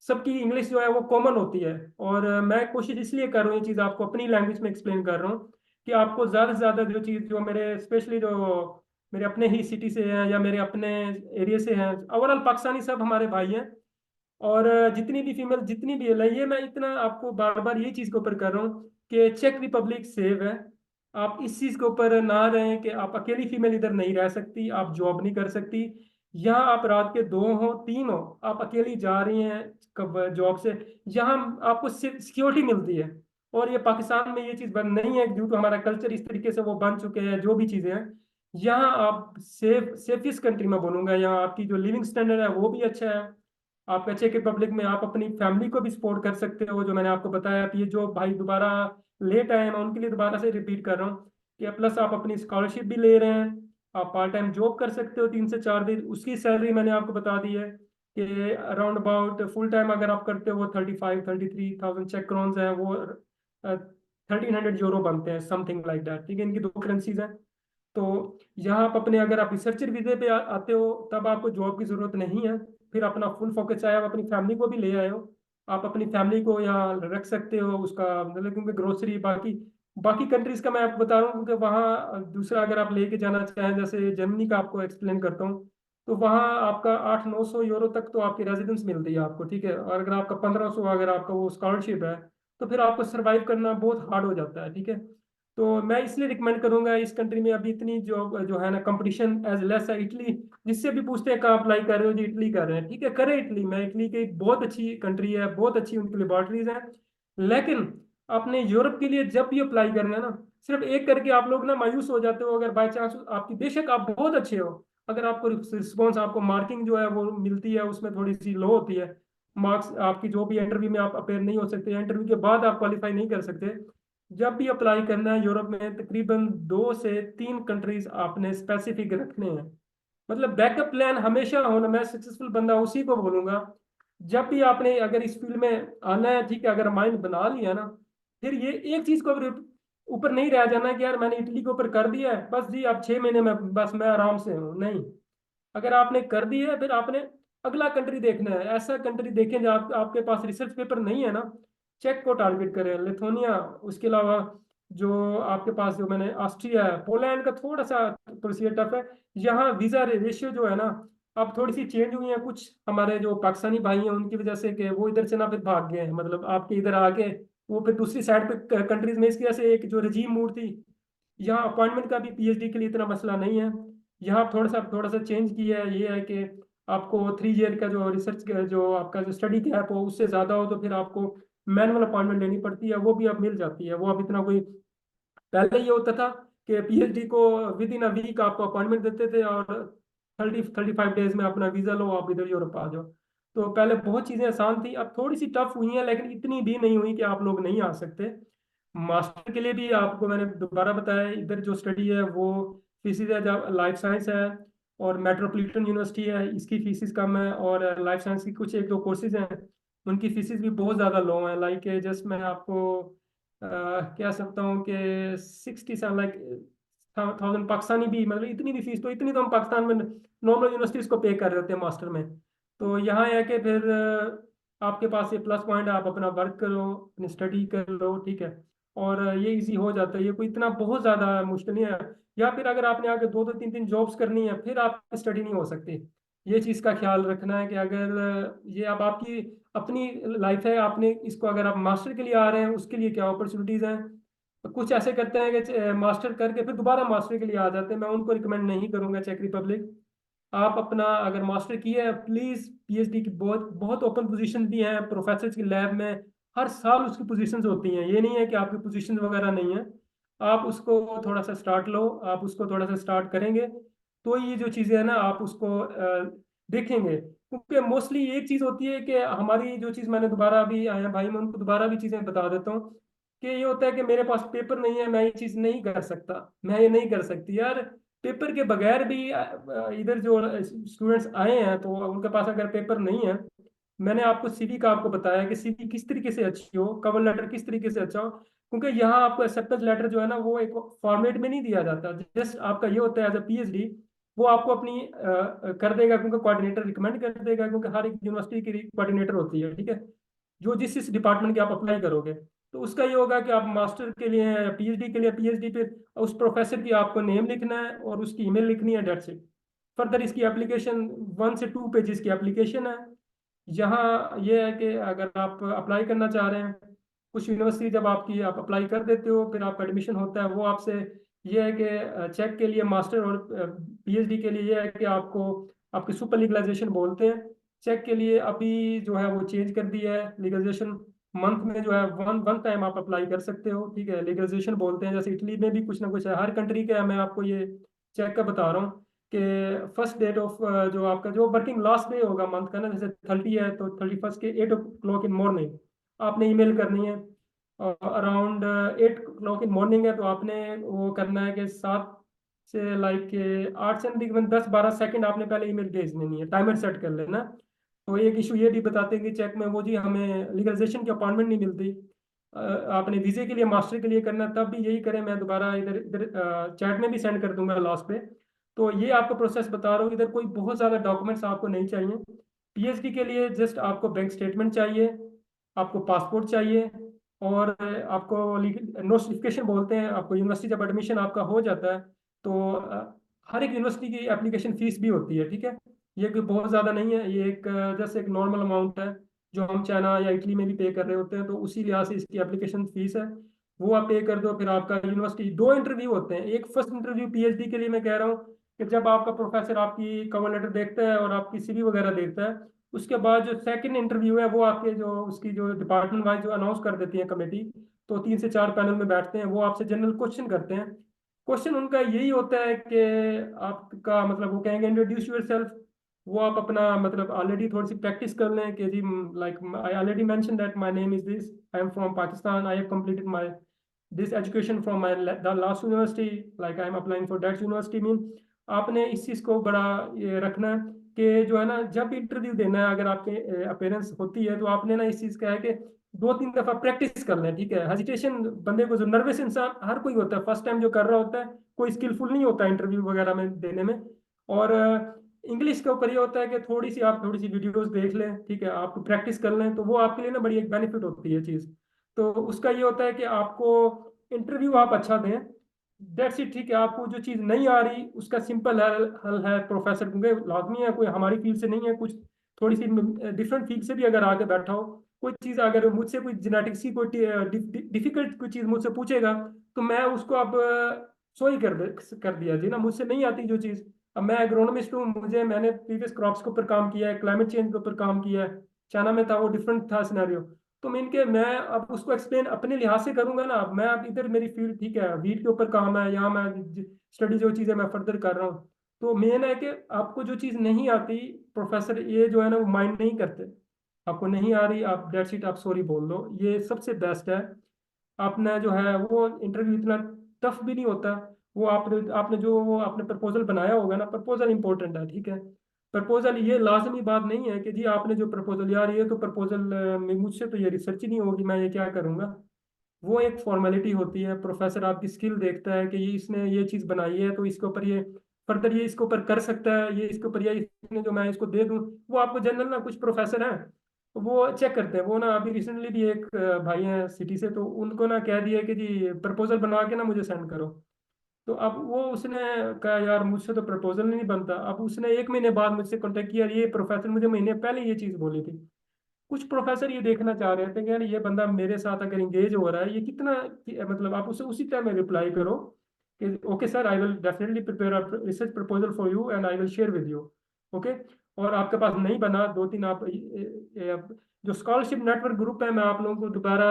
सबकी इंग्लिश जो है वो कॉमन होती है। और मैं कोशिश इसलिए कर रहा हूँ ये चीज़ आपको अपनी लैंग्वेज में एक्सप्लेन कर रहा हूँ कि आपको ज़्यादा से ज़्यादा जो चीज़ जो मेरे स्पेशली जो मेरे अपने ही सिटी से हैं या मेरे अपने एरिया से हैं, ओवरऑल पाकिस्तानी सब हमारे भाई हैं। और जितनी भी फीमेल जितनी भी है, ये मैं इतना आपको बार बार यही चीज़ के ऊपर कर रहा हूँ कि चेक रिपब्लिक सेव है। आप इस चीज़ के ऊपर ना रहें कि आप अकेली फीमेल इधर नहीं रह सकती, आप जॉब नहीं कर सकती। यहाँ आप रात के 2 हो 3 हो, आप अकेली जा रही हैं कब जॉब से, यहाँ आपको सिक्योरिटी मिलती है। और ये पाकिस्तान में ये चीज़ बंद नहीं है, ड्यू टू हमारा कल्चर इस तरीके से वो बन चुके हैं, जो भी चीज़ें हैं यहाँ आप सेफेस्ट कंट्री में बोलूँगा। यहाँ आपकी जो लिविंग स्टैंडर्ड है वो भी अच्छा है। आप चेक रिपब्लिक में आप अपनी फैमिली को भी सपोर्ट कर सकते हो, जो मैंने आपको बताया। ये जो भाई दोबारा लेट आए हैं, मैं उनके लिए दोबारा से रिपीट कर रहा हूँ कि प्लस आप अपनी स्कॉलरशिप भी ले रहे हैं, आप पार्ट टाइम जॉब कर सकते हो 3 से 4 दिन, उसकी सैलरी मैंने आपको बता दी है कि अराउंड अबाउट फुल टाइम अगर आप करते हो वो 35-33,000 चेक क्रोन्स हैं, वो 1,300 यूरो बनते हैं, समथिंग लाइक दैट। ठीक है, इनकी 2 करेंसीज हैं। तो यहाँ आप अपने अगर आप रिसर्चर वीजे पे आते हो तब आपको जॉब की जरूरत नहीं है, फिर अपना फुल फोकस चाहे आप अपनी फैमिली को भी ले आए हो, आप अपनी फैमिली को यहाँ रख सकते हो उसका मतलब, क्योंकि ग्रोसरी बाकी बाकी कंट्रीज का मैं आपको बता रहा हूँ, क्योंकि वहाँ दूसरा अगर आप लेके जाना चाहें, जैसे जर्मनी का आपको एक्सप्लेन करता हूँ, तो वहाँ आपका 800-900 यूरो तक तो आपकी रेजिडेंस मिलती है आपको। ठीक है, और अगर आपका 1500 अगर आपका वो स्कॉलरशिप है, तो फिर आपको सरवाइव करना बहुत हार्ड हो जाता है। ठीक है, तो मैं इसलिए रिकमेंड करूंगा, इस कंट्री में अभी इतनी जो जो है ना कंपटीशन एज लेस है। इटली जिससे भी पूछते हैं कहाँ अप्लाई कर रहे हो जी, इटली कर रहे हैं, ठीक है करें इटली में, इटली की बहुत अच्छी कंट्री है, बहुत अच्छी उनकी लेबॉर्ट्रीज हैं। लेकिन अपने यूरोप के लिए जब भी अप्लाई करेंगे ना, सिर्फ एक करके आप लोग ना मायूस हो जाते हो, अगर बाई चांस आपकी बेशक आप बहुत अच्छे हो, अगर आपको रिस्पॉन्स आपको मार्किंग जो है वो मिलती है उसमें थोड़ी सी लो होती है, मार्क्स आपकी जो भी इंटरव्यू में आप अपेयर नहीं हो सकते, इंटरव्यू के बाद आप क्वालिफाई नहीं कर सकते। जब भी अप्लाई करना है यूरोप में, तकरीबन 2 से 3 कंट्रीज आपने स्पेसिफिक रखने हैं। मतलब बैकअप प्लान हमेशा होना, मैं सक्सेसफुल बंदा उसी को बोलूंगा। जब भी आपने अगर इस फील्ड में आना है, ठीक है, अगर माइंड बना लिया ना, फिर ये एक चीज को ऊपर नहीं रह जाना कि यार मैंने इटली के ऊपर कर दिया है बस जी अब 6 महीने में बस मैं आराम से हूँ, नहीं। अगर आपने कर दी है, फिर आपने अगला कंट्री देखना है, ऐसा कंट्री देखें जहाँ आपके पास रिसर्च पेपर नहीं है ना। चेक को टारगेट करें, लिथुआनिया, उसके अलावा जो आपके पास जो मैंने ऑस्ट्रिया है, पोलैंड का थोड़ा सा प्रोसीजर टफ है। यहाँ वीजा रेशियो जो है ना, अब थोड़ी सी चेंज हुई है, कुछ हमारे जो पाकिस्तानी भाई हैं उनकी वजह से कि वो इधर से ना फिर भाग गए हैं, मतलब आपके इधर आके वो फिर दूसरी साइड पे कंट्रीज में, इसकी वजह से एक जो रजीम मूड थी। यहाँ अपॉइंटमेंट का भी पीएचडी के लिए इतना मसला नहीं है। यहाँ थोड़ा सा चेंज किया है, ये है कि आपको 3 ईयर का जो रिसर्च जो आपका जो स्टडी गैप हो उससे ज़्यादा हो तो फिर आपको मैनुअल अपॉइंटमेंट लेनी पड़ती है, वो भी अब मिल जाती है। वो अब इतना कोई, पहले ये होता था कि पीएचडी को विद इन अ वीक आपको अपॉइंटमेंट देते थे और 30-35 डेज में अपना वीज़ा लो, आप इधर यूरोप आ जाओ। तो पहले बहुत चीज़ें आसान थी, अब थोड़ी सी टफ हुई हैं, लेकिन इतनी भी नहीं हुई कि आप लोग नहीं आ सकते। मास्टर के लिए भी आपको मैंने दोबारा बताया, इधर जो स्टडी है वो फीसिस है, जब लाइफ साइंस है और मेट्रोपॉलिटन यूनिवर्सिटी है, इसकी फीसिस कम है, और लाइफ साइंस की कुछ एक दो कोर्सेज हैं उनकी फीसिस भी बहुत ज़्यादा लो है। लाइक जस्ट मैं आपको कह सकता हूँ कि 67 लाइक 1000 पाकिस्तानी भी, मतलब इतनी भी फीस, तो इतनी तो हम पाकिस्तान में नॉर्मल यूनिवर्सिटीज़ को पे कर रहे होते हैं मास्टर में। तो यहाँ है कि फिर आपके पास ये प्लस पॉइंट है, आप अपना वर्क करो, अपनी स्टडी कर लो, ठीक है, और ये इजी हो जाता है, ये कोई इतना बहुत ज़्यादा मुश्किल नहीं है। या फिर अगर आपने आगे 2-2 3-3 जॉब्स करनी है, फिर आप स्टडी नहीं हो सकती। ये चीज़ का ख्याल रखना है कि अगर ये अब आपकी अपनी लाइफ है, आपने इसको अगर आप मास्टर के लिए आ रहे हैं उसके लिए क्या अपॉर्चुनिटीज़ हैं। तो कुछ ऐसे करते हैं कि मास्टर करके फिर दोबारा मास्टर के लिए आ जाते हैं, मैं उनको रिकमेंड नहीं करूंगा चेक रिपब्लिक। आप अपना अगर मास्टर किया है, प्लीज़ पीएचडी की बहुत बहुत ओपन पोजीशन भी हैं प्रोफेसर की लैब में, हर साल उसकी पोजीशंस होती हैं, ये नहीं है कि आपकी पोजीशन वगैरह नहीं है। आप उसको थोड़ा सा स्टार्ट लो, आप उसको थोड़ा सा स्टार्ट करेंगे तो ये जो चीज़ें हैं ना आप उसको देखेंगे। क्योंकि मोस्टली एक चीज़ होती है कि हमारी जो चीज़, मैंने दोबारा अभी आया भाई मैं उनको दोबारा भी चीज़ें बता देता हूँ कि ये होता है कि मेरे पास पेपर नहीं है, मैं ये चीज़ नहीं कर सकता, मैं ये नहीं कर सकती यार। पेपर के बगैर भी इधर जो स्टूडेंट्स आए हैं तो उनके पास अगर पेपर नहीं है, मैंने आपको सीवी का आपको बताया कि सीवी किस तरीके से अच्छी हो, कवर लेटर किस तरीके से अच्छा हो। क्योंकि यहाँ आपको एक्सेप्टेंस लेटर जो है ना वो एक फॉर्मेट में नहीं दिया जाता, जस्ट आपका ये होता है एज अ पीएचडी, वो आपको अपनी कर देगा, क्योंकि कोऑर्डिनेटर रिकमेंड कर देगा, क्योंकि हर एक यूनिवर्सिटी की कोऑर्डिनेटर होती है, ठीक है, जो जिस डिपार्टमेंट के आप अप्लाई करोगे। तो उसका ये होगा कि आप मास्टर के लिए या पीएचडी के लिए, पीएचडी पे उस प्रोफेसर की आपको नेम लिखना है और उसकी ईमेल लिखनी है, डेट्स इट। फर्दर इसकी एप्लीकेशन 1 से 2 पेजेस की एप्लीकेशन है। यहाँ ये है कि अगर आप अप्लाई करना चाह रहे हैं, कुछ यूनिवर्सिटी जब आपकी आप अप्लाई कर देते हो, फिर आपका एडमिशन होता है, वो आपसे ये है कि चेक के लिए मास्टर और पीएचडी के लिए ये है कि आपको आपकी सुपर लीगलाइजेशन बोलते हैं। चेक के लिए अभी जो है वो चेंज कर दिया है, लीगलाइजेशन मंथ में जो है वन वन टाइम आप अप्लाई कर सकते हो, ठीक है। लीगलाइजेशन बोलते हैं, जैसे इटली में भी कुछ ना कुछ है, हर कंट्री का है। मैं आपको ये चेक का बता रहा हूँ कि फर्स्ट डेट ऑफ जो आपका जो वर्किंग लास्ट डे होगा मंथ का ना, जैसे 30 है तो 31 के 8 o'clock इन मॉर्निंग आपने ईमेल करनी है। अराउंड 8 o'clock इन मॉर्निंग है तो आपने वो करना है कि 8 से तकरीबन 10-12 सेकंड आपने पहले ईमेल भेज देनी है, टाइमर सेट कर लेना। तो एक इशू ये भी बताते हैं कि चेक में वो जी हमें लीगलाइजेशन की अपॉइंटमेंट नहीं मिलती। आपने वीजे के लिए मास्टर के लिए करना, तब भी यही करें। मैं दोबारा इधर इधर चैट में भी सेंड कर दूंगा लास्ट पे। तो ये आपको प्रोसेस बता रहा हूँ, इधर कोई बहुत ज़्यादा डॉक्यूमेंट्स आपको नहीं चाहिए। पीएचडी के लिए जस्ट आपको बैंक स्टेटमेंट चाहिए, आपको पासपोर्ट चाहिए, और आपको नोटिफिकेशन बोलते हैं। आपको यूनिवर्सिटी जब एडमिशन आपका हो जाता है तो हर एक यूनिवर्सिटी की एप्लीकेशन फीस भी होती है, ठीक है। ये कोई बहुत ज़्यादा नहीं है, ये एक जैसे एक नॉर्मल अमाउंट है जो हम चाइना या इटली में भी पे कर रहे होते हैं। तो उसी लिहाज से इसकी एप्लीकेशन फीस है, वो आप पे कर दो। फिर आपका यूनिवर्सिटी 2 इंटरव्यू होते हैं। एक फर्स्ट इंटरव्यू पीएचडी के लिए मैं कह रहा हूँ कि जब आपका प्रोफेसर आपकी कवर लेटर देखता है और आपकी सीवी वगैरह देखता है, उसके बाद जो सेकंड इंटरव्यू है वो आपके जो उसकी जो डिपार्टमेंट वाइज जो अनाउंस कर देती है कमेटी, तो 3 से 4 पैनल में बैठते हैं, वो आपसे जनरल क्वेश्चन करते हैं। क्वेश्चन उनका यही होता है कि आपका मतलब वो कहेंगे इंट्रोड्यूस योर सेल्फ। वो आप अपना मतलब ऑलरेडी थोड़ी सी प्रैक्टिस कर लें कि जी like I already mention that my name is this, I am from Pakistan, I have completed my this education from my the last university, like I am applying for that university. Mean आपने इस चीज़ को बड़ा ये रखना है कि जो है ना, जब इंटरव्यू देना है अगर आपके अपेयरेंस होती है तो आपने ना इस चीज़ का है कि 2-3 दफा प्रैक्टिस कर लें, ठीक है। हेजिटेशन बंदे को, जो नर्वस इंसान हर कोई होता है फर्स्ट टाइम जो कर रहा होता है, कोई स्किलफुल नहीं होता इंटरव्यू वगैरह में देने में। और इंग्लिश के ऊपर ये होता है कि थोड़ी सी वीडियोस देख लें, ठीक है, आप प्रैक्टिस कर लें, तो वो आपके लिए ना बड़ी एक बेनिफिट होती है चीज़। तो उसका ये होता है कि आपको इंटरव्यू आप अच्छा दें, दैट्स इट, ठीक है। आपको जो चीज़ नहीं आ रही उसका सिंपल हल है प्रोफेसर, क्योंकि लाजमी है, कोई हमारी फील्ड से नहीं है, कुछ थोड़ी सी डिफरेंट फील्ड से भी अगर आगे बैठा हो, कोई चीज़ अगर मुझसे कोई जेनेटिक्स की कोई डिफिकल्ट कोई चीज़ मुझसे पूछेगा, तो मैं उसको अब सॉरी कर दिया जी ना, मुझसे नहीं आती जो चीज़। अब मैं एग्रोनॉमिस्ट हूँ, मैंने प्रीवियस क्रॉप्स के ऊपर काम किया है, क्लाइमेट चेंज के ऊपर काम किया है। चाइना में था, वो डिफरेंट था सिनेरियो। तो मैं अब उसको एक्सप्लेन अपने लिहाज से करूंगा ना। अब मैं अब इधर मेरी फील्ड, ठीक है, वीट के ऊपर काम है, यहाँ मैं स्टडी जो चीज़ है मैं फर्दर कर रहा हूँ। तो मेन है कि आपको जो चीज़ नहीं आती, प्रोफेसर ये जो है ना वो माइंड नहीं करते। आपको नहीं आ रही, आप डेट शीट आप सॉरी बोल दो, ये सबसे बेस्ट है। आपने जो है वो इंटरव्यू इतना टफ भी नहीं होता। वो आपने आपने जो वो आपने प्रपोजल बनाया होगा ना, प्रपोजल इंपॉर्टेंट है, ठीक है। प्रपोजल ये लाजमी बात नहीं है कि जी आपने जो प्रपोजल, यार ये तो प्रपोजल में मुझसे तो ये रिसर्च ही नहीं होगी, मैं ये क्या करूँगा। वो एक फॉर्मेलिटी होती है, प्रोफेसर आपकी स्किल देखता है कि ये इसने ये चीज़ बनाई है तो इसके ऊपर ये फर्दर ये इसके ऊपर कर सकता है, ये इसके ऊपर, या इसने जो मैं इसको दे दूँ। वो आपको जनरल ना कुछ प्रोफेसर हैं वो चेक करते हैं। वो ना अभी रिसेंटली भी एक भाई हैं सिटी से, तो उनको ना कह दिया कि जी प्रपोजल बना के ना मुझे सेंड करो। तो अब वो उसने कहा यार मुझसे तो प्रपोजल नहीं बनता। अब उसने 1 महीने बाद मुझसे कांटेक्ट किया, ये प्रोफेसर मुझे महीने पहले ये चीज़ बोली थी। कुछ प्रोफेसर ये देखना चाह रहे थे कि यार ये बंदा मेरे साथ अगर इंगेज हो रहा है, ये कितना मतलब आप उसे उसी टाइम में रिप्लाई करो कि okay sir, I will definitely prepare a research proposal for you and I will share with you. Okay. और आपके पास नहीं बना, 2-3 आप जो स्कॉलरशिप नेटवर्क ग्रुप है, मैं आप लोगों को दोबारा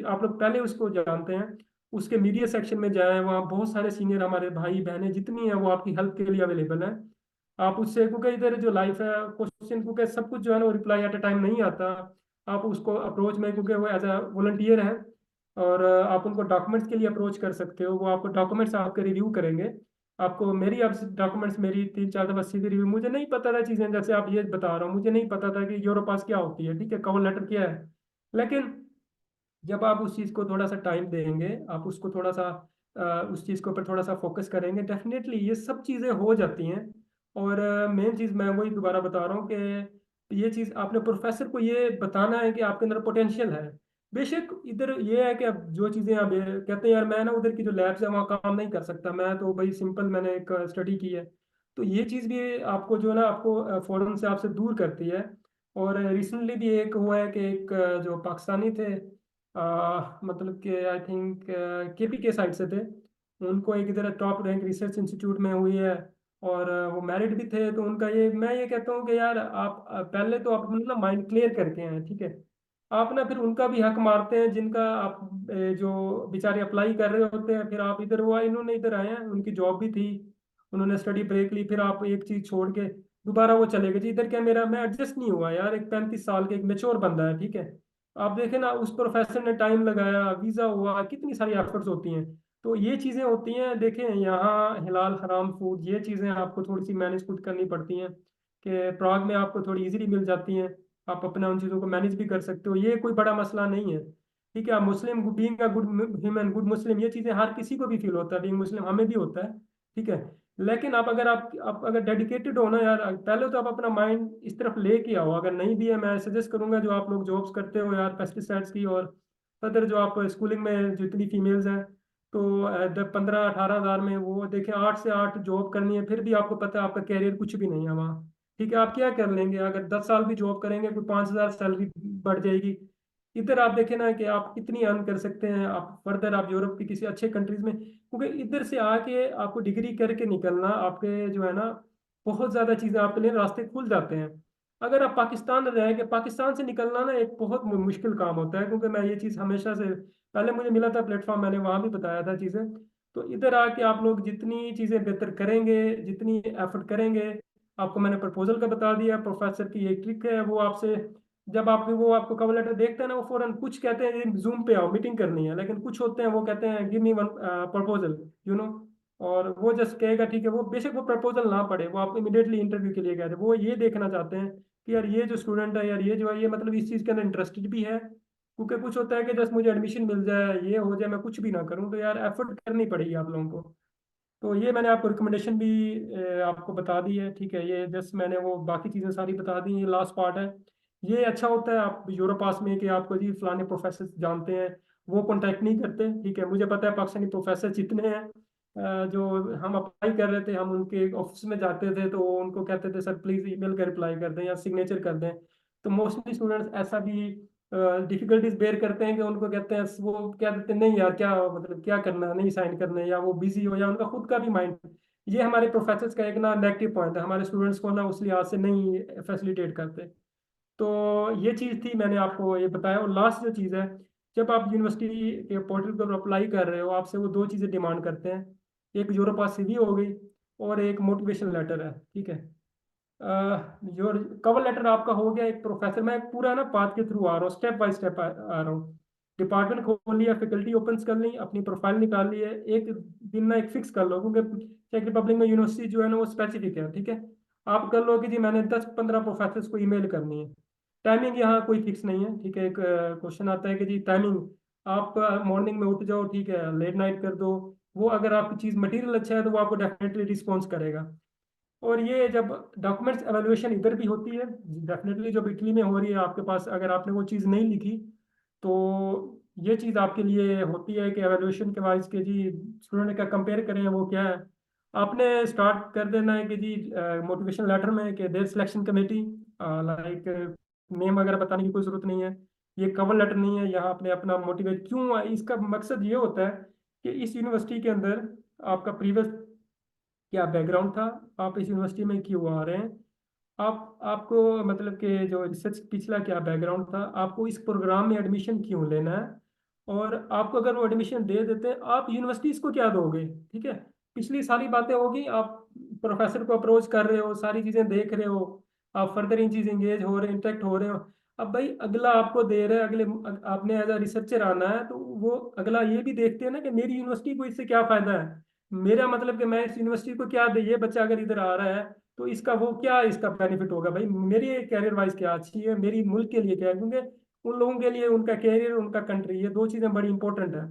आप लोग पहले उसको जानते हैं, उसके मीडिया सेक्शन में जाएं। वहाँ बहुत सारे सीनियर हमारे भाई बहनें जितनी हैं वो आपकी हेल्प के लिए अवेलेबल हैं। आप उससे, क्योंकि इधर जो लाइफ है क्वेश्चन, क्योंकि सब कुछ जो है ना वो रिप्लाई एट अ टाइम नहीं आता। आप उसको अप्रोच में, क्योंकि वो एज अ वॉलंटियर है, और आप उनको डॉक्यूमेंट्स के लिए अप्रोच कर सकते हो। वो आपको डॉक्यूमेंट्स आपके रिव्यू करेंगे। आपको मेरी अब डॉक्यूमेंट्स मेरी 3-4 दफा सीधे रिव्यू, मुझे नहीं पता था चीज़ें, जैसे आप ये बता रहा हूँ, मुझे नहीं पता था कि यूरोपास क्या होती है, ठीक है, कवर लेटर क्या है। लेकिन जब आप उस चीज़ को थोड़ा सा टाइम देंगे, आप उसको थोड़ा सा उस चीज़ के ऊपर थोड़ा सा फोकस करेंगे, डेफिनेटली ये सब चीज़ें हो जाती हैं। और मेन चीज़ मैं वही दोबारा बता रहा हूँ कि ये चीज़ आपने प्रोफेसर को ये बताना है कि आपके अंदर पोटेंशियल है। बेशक इधर ये है कि अब जो चीज़ें आप कहते हैं यार मैं ना उधर की जो लैब्स है वहाँ काम नहीं कर सकता, मैं तो भाई सिंपल मैंने एक स्टडी की है। तो ये चीज़ भी आपको जो है ना आपको फ़ौरन से आपसे दूर करती है। और रिसेंटली भी एक हुआ है कि एक जो पाकिस्तानी थे, मतलब कि आई थिंक केपी के साइड से थे, उनको एक इधर टॉप रैंक रिसर्च इंस्टीट्यूट में हुई है। और वो मैरिड भी थे। तो उनका ये मैं ये कहता हूँ कि यार आप पहले तो आप अपना माइंड क्लियर करके आए, ठीक है। आप ना फिर उनका भी हक मारते हैं जिनका आप जो बेचारे अप्लाई कर रहे होते हैं, फिर आप इधर हुआ इन्होंने इधर आए हैं, उनकी जॉब भी थी, उन्होंने स्टडी ब्रेक ली, फिर आप एक चीज छोड़ के दोबारा वो चले गए जी इधर क्या, मेरा मैं एडजस्ट नहीं हुआ यार, एक 35 साल के एक मेच्योर बंदा है, ठीक है। आप देखें ना उस प्रोफेसर ने टाइम लगाया, वीजा हुआ, कितनी सारी एफर्ट्स होती हैं। तो ये चीजें होती हैं, देखें यहाँ हिलाल हराम फूड ये चीजें आपको थोड़ी सी मैनेज खुद करनी पड़ती हैं, कि प्राग में आपको थोड़ी इजीली मिल जाती हैं, आप अपना उन चीज़ों को मैनेज भी कर सकते हो, ये कोई बड़ा मसला नहीं है। ठीक है, आप Muslim being a good human, good Muslim, ये चीज़ें हर किसी को भी फील होता है, बीइंग मुस्लिम हमें भी होता है, ठीक है। लेकिन आप अगर आप अगर डेडिकेटेड हो ना यार, पहले तो आप अपना माइंड इस तरफ लेके आओ। अगर नहीं भी है, मैं सजेस्ट करूंगा जो आप लोग जॉब्स करते हो यार पेस्टिसाइड्स की, और अदर जो आप स्कूलिंग में जितनी फीमेल्स हैं, तो 15-18 हज़ार में वो देखें 8 से 8 जॉब करनी है, फिर भी आपको पता है आपका कैरियर कुछ भी नहीं है वहाँ। ठीक है, आप क्या कर लेंगे अगर 10 साल भी जॉब करेंगे, कोई 5 हज़ार सैलरी बढ़ जाएगी। इधर आप देखें ना कि आप कितनी अर्न कर सकते हैं, आप फर्दर आप यूरोप की किसी अच्छे कंट्रीज में, क्योंकि इधर से आके आपको डिग्री करके निकलना आपके जो है ना बहुत ज़्यादा चीज़ें आपके लिए रास्ते खुल जाते हैं। अगर आप पाकिस्तान रह के पाकिस्तान से निकलना ना एक बहुत मुश्किल काम होता है, क्योंकि मैं ये चीज़ हमेशा से पहले मुझे मिला था प्लेटफॉर्म, मैंने वहाँ भी बताया था चीज़ें। तो इधर आके आप लोग जितनी चीज़ें बेहतर करेंगे, जितनी एफर्ट करेंगे, आपको मैंने प्रपोजल का बता दिया, प्रोफेसर की एक ट्रिक है, वो आपसे जब आपके वो आपको कवर लेटर देखते हैं ना, वो फौरन कुछ कहते हैं जूम पे आओ मीटिंग करनी है, लेकिन कुछ होते हैं वो कहते हैं give me one proposal, you know. और वो जस्ट कहेगा ठीक है, वो बेशक वो प्रपोजल ना पढ़े, वो आप इमीडिएटली इंटरव्यू के लिए कहते हैं, वो ये देखना चाहते हैं कि यार ये जो स्टूडेंट है यार, ये जो है ये मतलब इस चीज़ के अंदर इंटरेस्टेड भी है। क्योंकि कुछ होता है कि जस्ट मुझे एडमिशन मिल जाए, ये हो जाए, मैं कुछ भी ना करूँ, तो यार एफर्ट करनी पड़ेगी आप लोगों को। तो ये मैंने आपको रिकमेंडेशन भी आपको बता दी है, ठीक है। ये जस्ट मैंने वो बाकी चीज़ें सारी बता दी, ये लास्ट पार्ट है। ये अच्छा होता है आप यूरोप पास में कि आपको जी फलाने प्रोफेसर जानते हैं, वो कांटेक्ट नहीं करते, ठीक है। मुझे पता है पाकिस्तानी प्रोफेसर जितने हैं, जो हम अप्लाई कर रहे थे, हम उनके ऑफिस में जाते थे तो वो उनको कहते थे सर प्लीज़ ईमेल का रिप्लाई कर दें या सिग्नेचर कर दें। तो मोस्टली स्टूडेंट्स ऐसा भी डिफिकल्टीज बेयर करते हैं कि उनको कहते हैं, वो क्या देते हैं नहीं यार क्या मतलब क्या करना, नहीं साइन करना, या वो बिजी हो या उनका खुद का भी माइंड। ये हमारे प्रोफेसर्स का एक ना नेगेटिव पॉइंट है, हमारे स्टूडेंट्स को ना उस लिहाज से नहीं फैसिलिटेट करते। तो ये चीज़ थी, मैंने आपको ये बताया। और लास्ट जो चीज़ है, जब आप यूनिवर्सिटी के पोर्टल पर अप्लाई कर रहे हो, आपसे वो दो चीज़ें डिमांड करते हैं, एक यूरोपास सीवी हो गई और एक मोटिवेशन लेटर है, ठीक है। योर कवर लेटर आपका हो गया, एक प्रोफेसर, मैं एक पूरा ना पाथ के थ्रू आ रहा हूँ, स्टेप बाय स्टेप आ रहा हूँ। डिपार्टमेंट खोल लिया, फैकल्टी ओपन कर ली, अपनी प्रोफाइल निकाल ली है, एक दिन ना एक फिक्स कर लो, क्योंकि चेक रिपब्लिक में यूनिवर्सिटी जो है ना वो स्पेसिफिक है, ठीक है। आप कर लो कि जी मैंने 10-15 प्रोफेसर को ईमेल करनी है। टाइमिंग यहाँ कोई फिक्स नहीं है, ठीक है। एक क्वेश्चन आता है कि जी टाइमिंग, आप मॉर्निंग में उठ जाओ, ठीक है, लेट नाइट कर दो, वो अगर आपकी चीज़ मटेरियल अच्छा है तो वो आपको डेफिनेटली रिस्पॉन्स करेगा। और ये जब डॉक्यूमेंट्स एवेलुएशन इधर भी होती है, डेफिनेटली जब इटली में हो रही है आपके पास, अगर आपने वो चीज़ नहीं लिखी तो ये चीज़ आपके लिए होती है कि एवेलुएशन के वाइज के जी स्टूडेंट का कंपेयर करें वो क्या है। आपने स्टार्ट कर देना है कि जी मोटिवेशन लेटर में कि देर सिलेक्शन कमेटी, लाइक नेम वगैरह बताने की कोई ज़रूरत नहीं है। ये कवर लेटर नहीं है, यहाँ आपने अपना मोटिवेट क्यों, इसका मकसद ये होता है कि इस यूनिवर्सिटी के अंदर आपका प्रीवियस क्या बैकग्राउंड था, आप इस यूनिवर्सिटी में क्यों आ रहे हैं, आपको मतलब कि जो रिसर्च पिछला क्या बैकग्राउंड था, आपको इस प्रोग्राम में एडमिशन क्यों लेना है, और आपको अगर वो एडमिशन दे देते हैं आप यूनिवर्सिटी इसको क्या दोगे, ठीक है। पिछली सारी बातें होगी, आप प्रोफेसर को अप्रोच कर रहे हो, सारी चीज़ें देख रहे हो, आप फर्दर इन चीज़ इंगेज हो रहे हो, इंटरेक्ट हो रहे हो। अब भाई अगला आपको दे रहा है, अगले आपने एज अ रिसर्चर आना है, तो वो अगला ये भी देखते हैं ना कि मेरी यूनिवर्सिटी को इससे क्या फ़ायदा है, मेरा मतलब कि मैं इस यूनिवर्सिटी को क्या दे, ये बच्चा अगर इधर आ रहा है तो इसका वो क्या इसका बेनिफिट होगा भाई, मेरी कैरियर वाइज क्या अच्छी है, मेरी मुल्क के लिए क्या है, क्योंकि उन लोगों के लिए उनका कैरियर उनका कंट्री, ये दो चीज़ें बड़ी इंपॉर्टेंट है।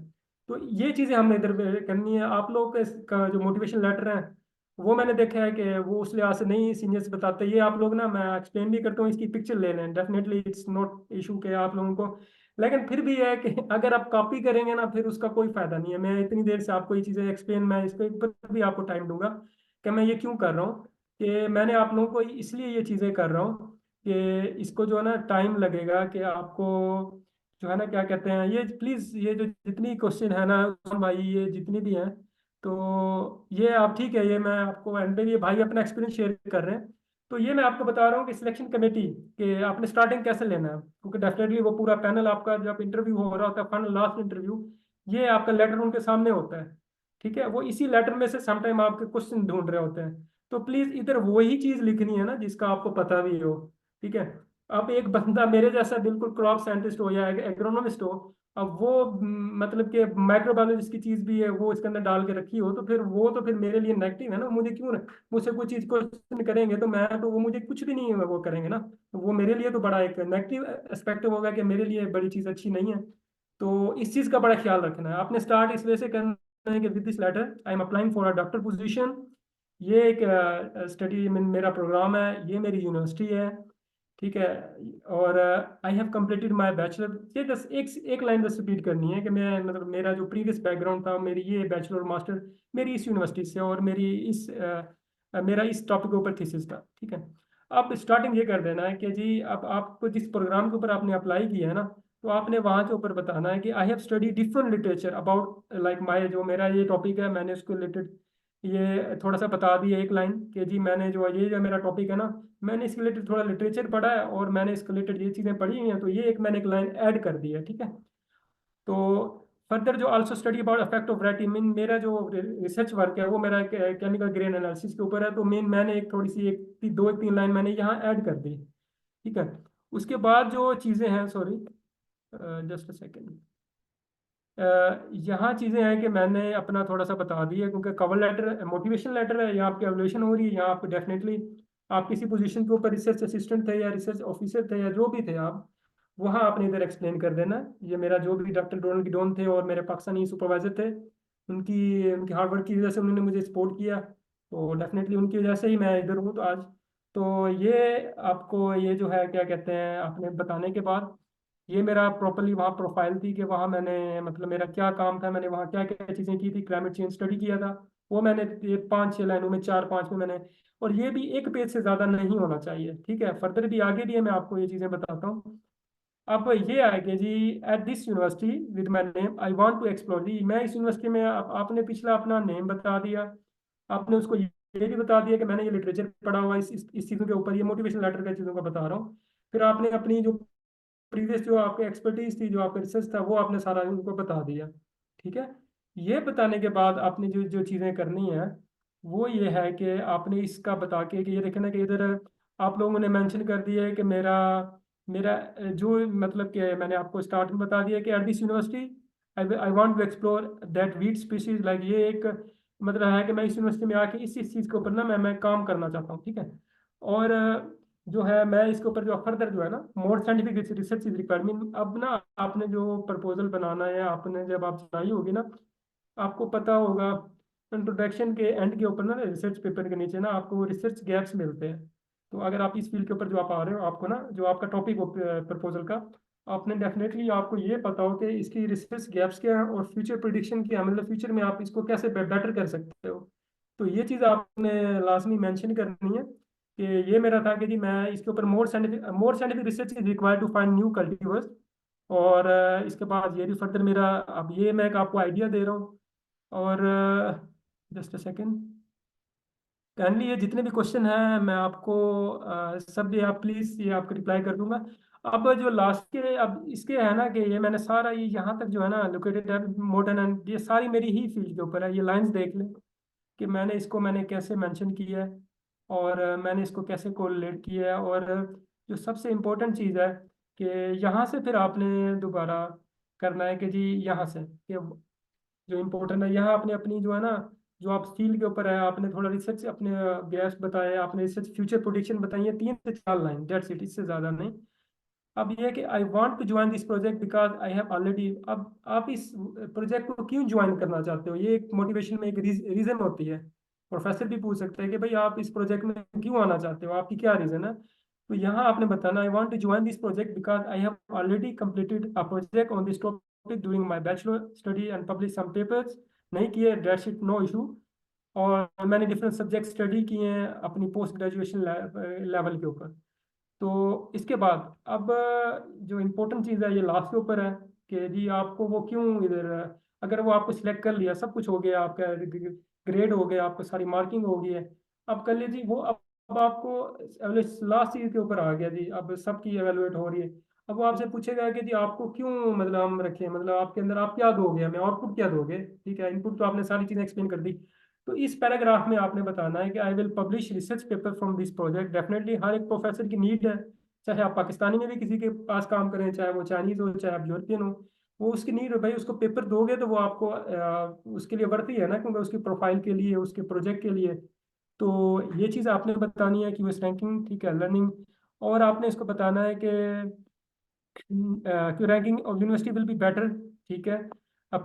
तो ये चीज़ें हमने इधर पे करनी है। आप लोग का इसका जो मोटिवेशन लेटर है वो मैंने देखा है कि वो उस लिहाज से नहीं सीनियर्स बताते, ये आप लोग ना मैं एक्सप्लेन भी करता हूँ, इसकी पिक्चर ले लें, डेफिनेटली इट्स नॉट इशू के आप लोगों को लेकिन फिर भी है कि अगर आप कॉपी करेंगे ना फिर उसका कोई फायदा नहीं है। मैं इतनी देर से आपको ये चीज़ें एक्सप्लेन, मैं इसके ऊपर भी आपको टाइम दूंगा कि मैं ये क्यों कर रहा हूँ। कि मैंने आप लोगों को इसलिए ये चीज़ें कर रहा हूँ कि इसको जो है ना टाइम लगेगा कि आपको जो है ना क्या कहते हैं, ये प्लीज़ ये जो जितनी क्वेश्चन है ना भाई, ये जितनी भी हैं, तो ये आप ठीक है, ये मैं आपको एंड में ये भाई अपना एक्सपीरियंस शेयर कर रहे हैं। तो ये मैं आपको बता रहा हूँ कि सिलेक्शन कमेटी के आपने स्टार्टिंग कैसे लेना है, क्योंकि डेफिनेटली वो पूरा पैनल आपका जब इंटरव्यू हो रहा होता है, फाइनल लास्ट इंटरव्यू, ये आपका लेटर उनके सामने होता है। ठीक है, वो इसी लेटर में से समटाइम आपके क्वेश्चन ढूंढ रहे होते हैं। तो प्लीज इधर वही चीज लिखनी है ना जिसका आपको पता भी हो। ठीक है, अब एक बंदा मेरे जैसा बिल्कुल क्रॉप साइंटिस्ट हो या एग्रोनॉमिस्ट हो, अब वो मतलब कि माइक्रोबायोलॉजिस्ट की चीज भी है वो इसके अंदर डाल के रखी हो, तो फिर वो तो फिर मेरे लिए नेगेटिव है ना। मुझे क्यों मुझसे कोई चीज क्वेश्चन करेंगे तो मैं तो वो मुझे कुछ भी नहीं है वो करेंगे ना, तो वो मेरे लिए तो बड़ा एक नेगेटिव एस्पेक्ट होगा कि मेरे लिए बड़ी चीज अच्छी नहीं है। तो इस चीज का बड़ा ख्याल रखना है आपने। स्टार्ट इस वजह से करना है कि with this letter I am applying for a doctor position. ये एक स्टडी मेरा प्रोग्राम है, ये मेरी यूनिवर्सिटी है। ठीक है, और आई हैव कंप्लीटेड माय बैचलर। ये बस एक लाइन बस रिपीट करनी है कि मैं मतलब मेरा जो प्रीवियस बैकग्राउंड था, मेरी ये बैचलर मास्टर मेरी इस यूनिवर्सिटी से, और मेरी इस मेरा इस टॉपिक के ऊपर थीसिस था। ठीक है, अब स्टार्टिंग ये कर देना है कि जी अब आपको जिस प्रोग्राम के ऊपर आपने अप्लाई किया है ना, तो आपने वहाँ के ऊपर बताना है कि आई have study different literature about like my, जो मेरा ये टॉपिक है मैंने उसको रिलेटेड ये थोड़ा सा बता दिया एक लाइन कि जी मैंने जो ये जो मेरा टॉपिक है ना, मैंने इसके रिलेटेड थोड़ा लिटरेचर पढ़ा है और मैंने इसके रिलेटेड ये चीज़ें पढ़ी हुई हैं, तो ये एक मैंने एक लाइन ऐड कर दी है। ठीक है, तो फर्दर जो also study about effect of रेटिन, mean मेरा जो रिसर्च वर्क है वो मेरा केमिकल ग्रेन एनालिसिस के ऊपर है, तो मीन मैंने एक थोड़ी सी एक दो एक तीन लाइन मैंने यहाँ ऐड कर दी। ठीक है, उसके बाद जो चीज़ें हैं, सॉरी जस्ट अ सेकेंड, यहाँ चीज़ें हैं कि मैंने अपना थोड़ा सा बता दिया, क्योंकि कवर लेटर मोटिवेशन लेटर है, यहाँ आपकी एवल्यूशन हो रही है, यहाँ आपको डेफिनेटली आप किसी पोजीशन के ऊपर रिसर्च असिस्टेंट थे या रिसर्च ऑफिसर थे या जो भी थे आप, वहाँ आपने इधर एक्सप्लेन कर देना है। ये मेरा जो भी डॉक्टर डोनल गिडोन थे और मेरे पाकिस्तानी सुपरवाइजर थे, उनकी उनकी हार्डवर्क की वजह से उन्होंने मुझे सपोर्ट किया, तो डेफिनेटली उनकी वजह से ही मैं इधर हूँ तो आज। तो ये आपको ये जो है क्या कहते हैं आपने बताने के बाद, ये मेरा प्रॉपरली वहाँ प्रोफाइल थी कि वहाँ मैंने मतलब मेरा क्या काम था, मैंने वहाँ क्या क्या चीज़ें की थी, क्लाइमेट चेंज स्टडी किया था, वो मैंने ये 5-6 लाइनों में 4-5 में मैंने, और ये भी एक पेज से ज़्यादा नहीं होना चाहिए। ठीक है, फर्दर भी आगे भी है, मैं आपको ये चीज़ें बताता हूँ। अब ये है कि जी at this university with my name I want to explore the, मैं इस यूनिवर्सिटी में आपने पिछला अपना नेम बता दिया, आपने उसको ये भी बता दिया कि मैंने ये लिटरेचर पढ़ा हुआ इस चीज़ों के ऊपर, ये मोटिवेशन लेटर का चीज़ों का बता रहा हूँ। फिर आपने अपनी जो प्रीवियस जो आपके एक्सपर्टीज थी, जो आपका रिसर्च था, वो आपने सारा उनको बता दिया। ठीक है, ये बताने के बाद आपने जो जो चीज़ें करनी है वो ये है कि आपने इसका बता के कि ये देखें ना कि इधर आप लोगों ने मेंशन कर दिया है कि मेरा मेरा जो मतलब कि मैंने आपको स्टार्ट में बता दिया कि at this university I want to explore that wheat species, like ये एक मतलब है कि मैं इस यूनिवर्सिटी में आके इस चीज़ के ऊपर ना मैं काम करना चाहता हूँ। ठीक है, और जो है मैं इसके ऊपर जो फर्दर जो है ना मोर scientific research is required, mean अब ना आपने जो प्रपोजल बनाना है, आपने जब आप सुनाई होगी ना, आपको पता होगा इंट्रोडक्शन के एंड के ऊपर ना रिसर्च पेपर के नीचे ना आपको रिसर्च गैप्स मिलते हैं। तो अगर आप इस फील्ड के ऊपर जो आप आ रहे हो, आपको ना जो आपका टॉपिक हो प्रपोजल का, आपने डेफिनेटली आपको ये पता हो कि इसकी रिसर्च गैप्स क्या है और फ्यूचर प्रिडिक्शन क्या है, मतलब फ्यूचर में आप इसको कैसे बेटर कर सकते हो। तो ये चीज़ आपने लाजमी मेंशन करनी है कि ये मेरा था कि जी मैं इसके ऊपर more scientific research is required to find new cultivars. और इसके बाद ये भी फर्दर मेरा, अब ये मैं एक आपको आइडिया दे रहा हूँ। और जस्ट अ सेकेंड, काइंडली ये जितने भी क्वेश्चन हैं मैं आपको सब ये आप प्लीज़ ये आपको रिप्लाई कर दूंगा। अब जो लास्ट के अब इसके है ना कि ये मैंने सारा ये यहाँ तक जो है ना लोकेटेड है मॉडर्न एंड, ये सारी मेरी ही फील्ड के ऊपर है। ये लाइंस देख लें कि मैंने इसको मैंने कैसे मेंशन किया है और मैंने इसको कैसे कोरिलेट किया है। और जो सबसे इम्पोर्टेंट चीज़ है कि यहाँ से फिर आपने दोबारा करना है कि जी यहाँ से कि जो इम्पोर्टेंट है यहाँ आपने अपनी जो है ना जो आप फील्ड के ऊपर है, आपने थोड़ा रिसर्च अपने गैस बताए, आपने रिसर्च फ्यूचर प्रोडिक्शन बताई है, 3 से 4 लाइन, डेट्स इट, इससे ज़्यादा नहीं। अब ये है कि I want to join this project because I have already, अब आप इस प्रोजेक्ट को क्यों ज्वाइन करना चाहते हो, ये एक मोटिवेशन में एक रीज़न होती है। प्रोफेसर भी पूछ सकते हैं कि भाई आप इस प्रोजेक्ट में क्यों आना चाहते हो, आपकी क्या रीज़न है। तो यहाँ आपने बताना, I want to join this project because I have already completed a project on this topic during my bachelor study and publish some papers. नहीं किए, दैट्स इट, नो इशू। और मैंने डिफरेंट सब्जेक्ट स्टडी किए हैं अपनी post graduation level के ऊपर। तो इसके बाद अब जो इम्पोर्टेंट चीज़ है ये लास्ट के ऊपर है कि जी आपको वो क्यों इधर, अगर वो आपको सिलेक्ट कर लिया, सब कुछ हो गया, आपका ग्रेड हो गया, आपको सारी मार्किंग हो गई है, अब कर लीजिए वो, अब आपको लास्ट चीज़ के ऊपर आ गया जी, अब सबकी एवेलुएट हो रही है। अब वो आपसे पूछेगा कि जी आपको क्यों मतलब हम रखें, मतलब आपके अंदर आप क्या दोगे हमें, आउटपुट क्या दोगे। ठीक है, इनपुट तो आपने सारी चीज़ें एक्सप्लेन कर दी। तो इस पैराग्राफ में आपने बताना है कि I will publish research paper from this project. Definitely हर एक प्रोफेसर की नीड है, चाहे आप पाकिस्तानी में भी किसी के पास काम करें, चाहे वो चाइनीज हो, चाहे आप यूरोपियन हो, वो उसकी नीड है भाई। उसको पेपर दोगे तो वो आपको उसके लिए वर्थ ही है ना, क्योंकि उसकी प्रोफाइल के लिए, उसके प्रोजेक्ट के लिए। तो ये चीज़ आपने बतानी है कि वो रैंकिंग, ठीक है, लर्निंग। और आपने इसको बताना है कि ranking of university will be better. ठीक है, अब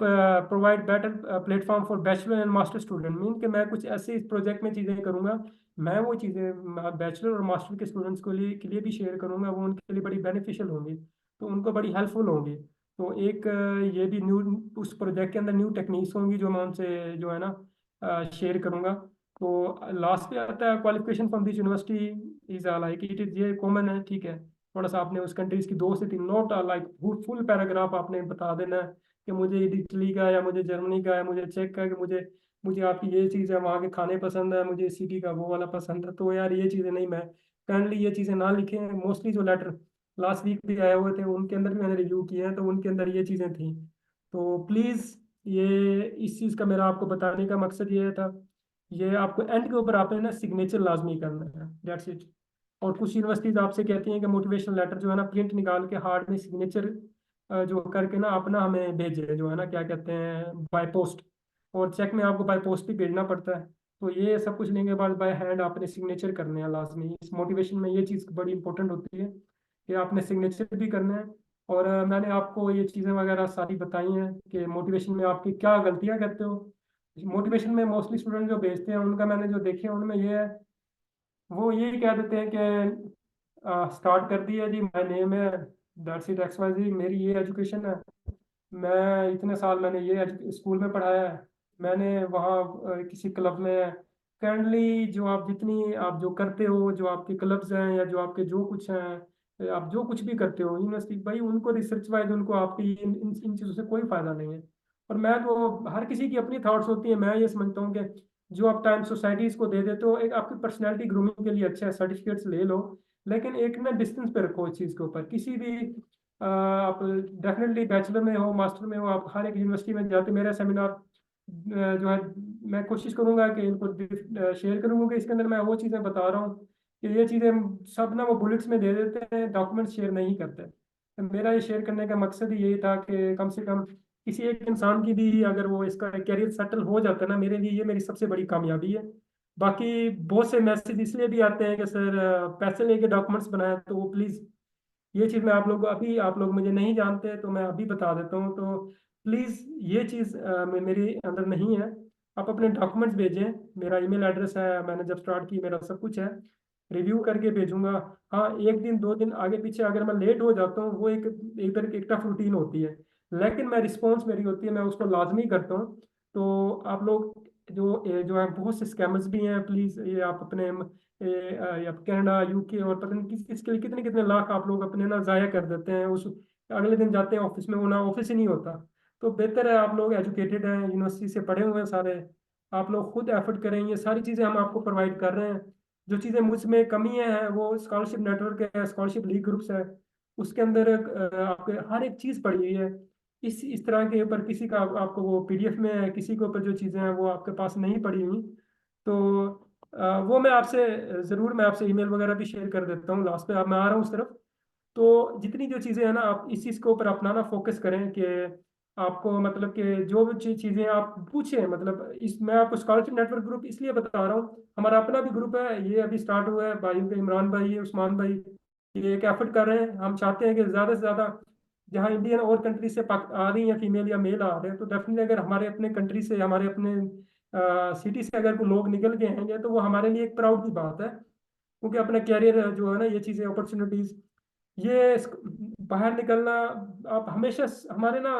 provide better platform for bachelor and master student, mean कि मैं कुछ ऐसे इस प्रोजेक्ट में चीज़ें करूँगा, मैं वो चीज़ें बैचलर और मास्टर के स्टूडेंट्स के लिए भी शेयर करूँगा, वो उनके लिए बड़ी बेनिफिशियल होंगी, तो उनको बड़ी हेल्पफुल होंगी। तो एक ये भी न्यू, उस प्रोजेक्ट के अंदर न्यू टेक्निक्स होंगी जो मैं उनसे जो है ना शेयर करूँगा। तो लास्ट पे आता है qualification from this university is like it is, ये कॉमन है। ठीक है, थोड़ा सा आपने उस कंट्रीज की 2 से 3 नोट लाइक फुल पैराग्राफ आपने बता देना है कि मुझे इटली का, या मुझे जर्मनी का, या मुझे चेक का, कि मुझे मुझे आपकी ये चीज़ है, वहाँ के खाने पसंद है, मुझे इस सिटी का वो वाला पसंद है। तो यार ये चीज़ें नहीं, मैं काइंडली ये चीज़ें ना लिखें। मोस्टली जो लेटर लास्ट वीक भी आए हुए थे उनके अंदर भी मैंने रिव्यू किए हैं, तो उनके अंदर ये चीज़ें थी। तो प्लीज़ ये इस चीज़ का मेरा आपको बताने का मकसद ये था, ये आपको एंड के ऊपर आपने ना सिग्नेचर लाजमी करना है, दैट्स इट। और कुछ यूनिवर्सिटीज आपसे कहती हैं कि मोटिवेशनल लेटर जो है ना प्रिंट निकाल के हार्ड में सिग्नेचर जो करके ना अपना हमें भेजे, जो है ना क्या कहते हैं, बाय पोस्ट। और चेक में आपको बाय पोस्ट भी भेजना पड़ता है। तो ये सब कुछ लेने के बाद बाय हैंड आपने सिग्नेचर करने हैं लाजमी। इस मोटिवेशन में ये चीज़ बड़ी इंपॉर्टेंट होती है कि आपने सिग्नेचर भी करना है। और मैंने आपको ये चीज़ें वगैरह सारी बताई हैं कि मोटिवेशन में आपकी क्या गलतियाँ करते हो। मोटिवेशन में मोस्टली स्टूडेंट जो भेजते हैं उनका मैंने जो देखे हैं उनमें ये है, वो यही कह देते हैं कि स्टार्ट कर दिया जी, माय नेम है दैट्स इट एक्स वाई जी, मेरी ये एजुकेशन है, मैं इतने साल मैंने ये स्कूल में पढ़ाया है, मैंने वहाँ किसी क्लब में काइंडली जो आप जितनी आप जो करते हो, जो आपके क्लब्स हैं या जो आपके जो कुछ हैं, आप जो कुछ भी करते हो यूनिवर्सिटी भाई, उनको रिसर्च वाइज उनको आपकी इन चीज़ों से कोई फ़ायदा नहीं है। और मैं तो, हर किसी की अपनी थॉट्स होती है, मैं ये समझता हूँ कि जो आप टाइम सोसाइटीज़ को दे देते हो, एक आपकी पर्सनैलिटी ग्रूमिंग के लिए अच्छा है, सर्टिफिकेट्स ले लो, लेकिन एक ना डिस्टेंस पे रखो इस चीज़ के ऊपर। किसी भी आप डेफिनेटली बैचलर में हो, मास्टर में हो, आप हर एक यूनिवर्सिटी में जाते, मेरा सेमिनार जो है मैं कोशिश करूंगा कि इनको शेयर करूंगा कि इसके अंदर मैं वो चीज़ें बता रहा हूँ कि ये चीज़ें सब ना वो बुलेट्स में दे देते हैं, डॉक्यूमेंट शेयर नहीं करते। तो मेरा ये शेयर करने का मकसद ही यही था कि कम से कम किसी एक इंसान की भी अगर वो इसका कैरियर सेटल हो जाता है ना, मेरे लिए ये मेरी सबसे बड़ी कामयाबी है। बाकी बहुत से मैसेज इसलिए भी आते हैं कि सर पैसे लेके डॉक्यूमेंट्स बनाए, तो वो प्लीज़, ये चीज़ मैं आप लोग अभी, आप लोग मुझे नहीं जानते तो मैं अभी बता देता हूँ। तो प्लीज़ ये चीज़ मेरे अंदर नहीं है। आप अपने डॉक्यूमेंट्स भेजें, मेरा ईमेल एड्रेस है, मैंने जब स्टार्ट की मेरा सब कुछ है, रिव्यू करके भेजूंगा। हाँ, 1 दिन 2 दिन आगे पीछे अगर मैं लेट हो जाता हूँ, वो एक टफ रूटीन होती है, लेकिन मैं रिस्पॉन्स मेरी होती है, मैं उसको लाजमी करता हूँ। तो आप लोग जो है, बहुत से स्कैमर्स भी हैं, प्लीज़ ये आप अपने या कनाडा, यूके और पता नहीं किस किसके लिए कितने कितने लाख आप लोग अपने ना ज़ाया कर देते हैं, उस अगले दिन जाते हैं ऑफिस में, वो ना ऑफिस ही नहीं होता। तो बेहतर है, आप लोग एजुकेटेड हैं, यूनिवर्सिटी से पढ़े हुए हैं सारे, आप लोग खुद एफर्ट करें, ये सारी चीज़ें हम आपको प्रोवाइड कर रहे हैं। जो चीज़ें मुझ में कमी है वो स्कॉलरशिप नेटवर्क है, स्कॉलरशिप लीग ग्रुप्स है, उसके अंदर आपके हर एक चीज़ पड़ी हुई है। इस तरह के ऊपर किसी का आपको वो पीडीएफ में है, किसी के ऊपर जो चीज़ें हैं वो आपके पास नहीं पड़ी हुई। तो वो मैं आपसे ज़रूर, मैं आपसे ईमेल वगैरह भी शेयर कर देता हूँ लास्ट पे। अब मैं आ रहा हूँ उस तरफ। तो जितनी जो चीज़ें हैं ना, आप इस चीज़ के ऊपर अपना फोकस करें कि आपको मतलब कि जो भी चीज़ें आप पूछें, मतलब इस मैं आपको स्कॉलरशिप नेटवर्क ग्रुप इसलिए बता रहा हूँ, हमारा अपना भी ग्रुप है, ये अभी स्टार्ट हुआ है, भाई के इमरान भाई, ये उस्मान भाई, ये एक एफर्ट कर रहे हैं। हम चाहते हैं कि ज़्यादा से ज़्यादा जहाँ इंडियन और कंट्री से आ रही हैं फीमेल या मेल आ रहे हैं, तो डेफिनेटली अगर हमारे अपने कंट्री से, हमारे अपने सिटी से अगर कोई लोग निकल के आएंगे तो वो हमारे लिए एक प्राउड की बात है। क्योंकि अपना कैरियर जो है ना, ये चीज़ें अपॉर्चुनिटीज़, ये बाहर निकलना, आप हमेशा हमारे ना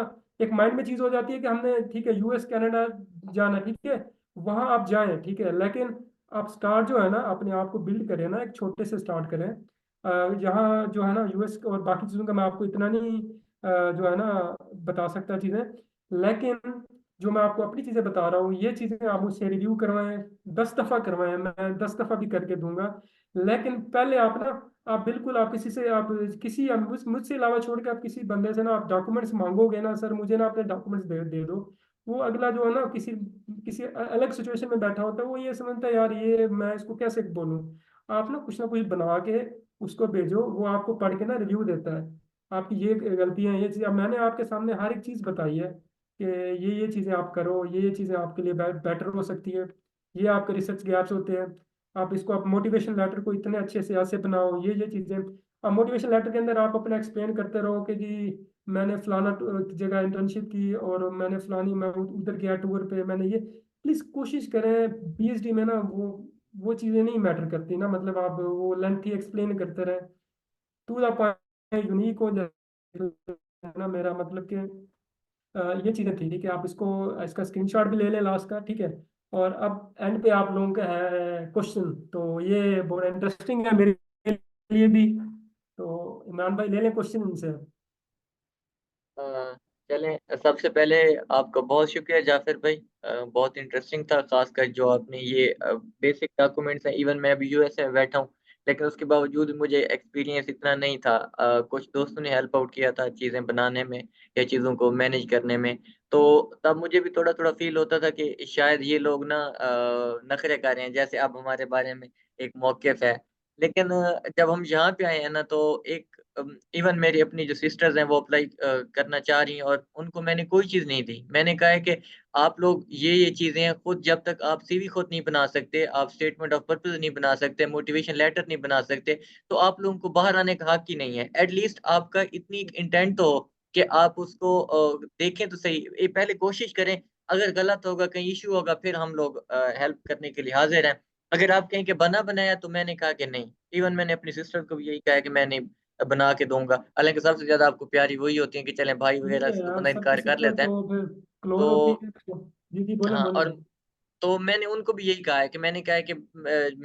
एक माइंड में चीज़ हो जाती है कि हमने ठीक है यूएस कनाडा जाना, ठीक है वहाँ आप जाएं, ठीक है, लेकिन आप स्टार्ट जो है ना अपने आप को बिल्ड करें ना, एक छोटे से स्टार्ट करें। यहाँ जो है ना यूएस और बाकी चीज़ों का मैं आपको इतना नहीं जो है ना बता सकता चीज़ें, लेकिन जो मैं आपको अपनी चीज़ें बता रहा हूँ, ये चीज़ें आप मुझसे रिव्यू करवाएं, 10 दफ़ा करवाएं, मैं 10 दफ़ा भी करके दूंगा। लेकिन पहले आप ना, आप बिल्कुल आप किसी से, आप किसी मुझसे अलावा छोड़ के आप किसी बंदे से ना आप डॉक्यूमेंट्स मांगोगे ना, सर मुझे ना अपने डॉक्यूमेंट्स दे दो, वो अगला जो है ना किसी किसी अलग सिचुएशन में बैठा होता है, वो ये समझता है यार ये मैं इसको कैसे बोलूँ। आप ना कुछ बना के उसको भेजो, वो आपको पढ़ के ना रिव्यू देता है, आपकी ये गलतियां हैं, ये चीज़। अब मैंने आपके सामने हर एक चीज़ बताई है कि ये चीज़ें आप करो, ये चीज़ें आपके लिए बेटर हो सकती है, ये आपके रिसर्च गैप्स होते हैं, आप इसको, आप मोटिवेशन लेटर को इतने अच्छे से ऐसे बनाओ, ये चीज़ें। अब मोटिवेशन लेटर के अंदर आप अपना एक्सप्लेन करते रहो कि जी मैंने फलाना जगह इंटर्नशिप की और मैंने फलानी, मैं उधर गया टूर पे, मैंने ये। प्लीज़ कोशिश करें, पीएचडी में ना वो चीज़ें नहीं मैटर करती ना, मतलब आप वो लेंथी एक्सप्लेन करते रहे, टू द पॉइंट, यूनिक हो जाए ना, मेरा मतलब कि ये चीज़ें थी, ठीक है, आप इसको, इसका स्क्रीनशॉट भी ले लें लास्ट का, ठीक है। और अब एंड पे आप लोगों का है क्वेश्चन, तो ये बहुत इंटरेस्टिंग है मेरे लिए भी, तो इमरान भाई ले लें क्वेश्चन इनसे। अ, चलें, सबसे पहले आपका बहुत शुक्रिया जाफिर भाई। बहुत इंटरेस्टिंग था, खासकर जो आपने ये बेसिक डॉक्यूमेंट्स हैं। इवन मैं अभी यूएस में बैठा हूँ, लेकिन उसके बावजूद मुझे एक्सपीरियंस इतना नहीं था। कुछ दोस्तों ने हेल्प आउट किया था चीज़ें बनाने में या चीज़ों को मैनेज करने में। तो तब मुझे भी थोड़ा थोड़ा फील होता था कि शायद ये लोग ना नखरे कर रहे हैं, जैसे अब हमारे बारे में एक मौक़िफ़ है। लेकिन जब हम यहाँ पे आए हैं ना, तो एक इवन मेरी अपनी जो सिस्टर्स हैं वो अप्लाई करना चाह रही हैं, और उनको मैंने कोई चीज़ नहीं दी। मैंने कहा है कि आप लोग ये चीज़ें खुद, जब तक आप सीवी खुद नहीं बना सकते, आप स्टेटमेंट ऑफ पर्पज़ नहीं बना सकते, मोटिवेशन लेटर नहीं बना सकते, तो आप लोगों को बाहर आने का हक ही नहीं है। एट लीस्ट आपका इतनी एक इंटेंट तो हो कि आप उसको देखें तो सही। पहले कोशिश करें, अगर गलत होगा, कहीं इश्यू होगा, फिर हम लोग हेल्प करने के लिए हाज़िर हैं। अगर आप कहें कि बना-बनाया, तो मैंने कहा कि नहीं। इवन मैंने अपनी सिस्टर को भी यही कहा है कि मैं नहीं बना के दूँगा। हालाँकि सबसे ज़्यादा आपको प्यारी वही होती हैं कि चलें भाई ठीक वग़ैरह है से तो यार, बंदा सबकी इनकार कर सिस्टर लेता है। तो फिर क्लोज होती तो है तो। जी जी, बोले हाँ, बोले और भाई। तो मैंने उनको भी यही कहा है कि मैंने कहा है कि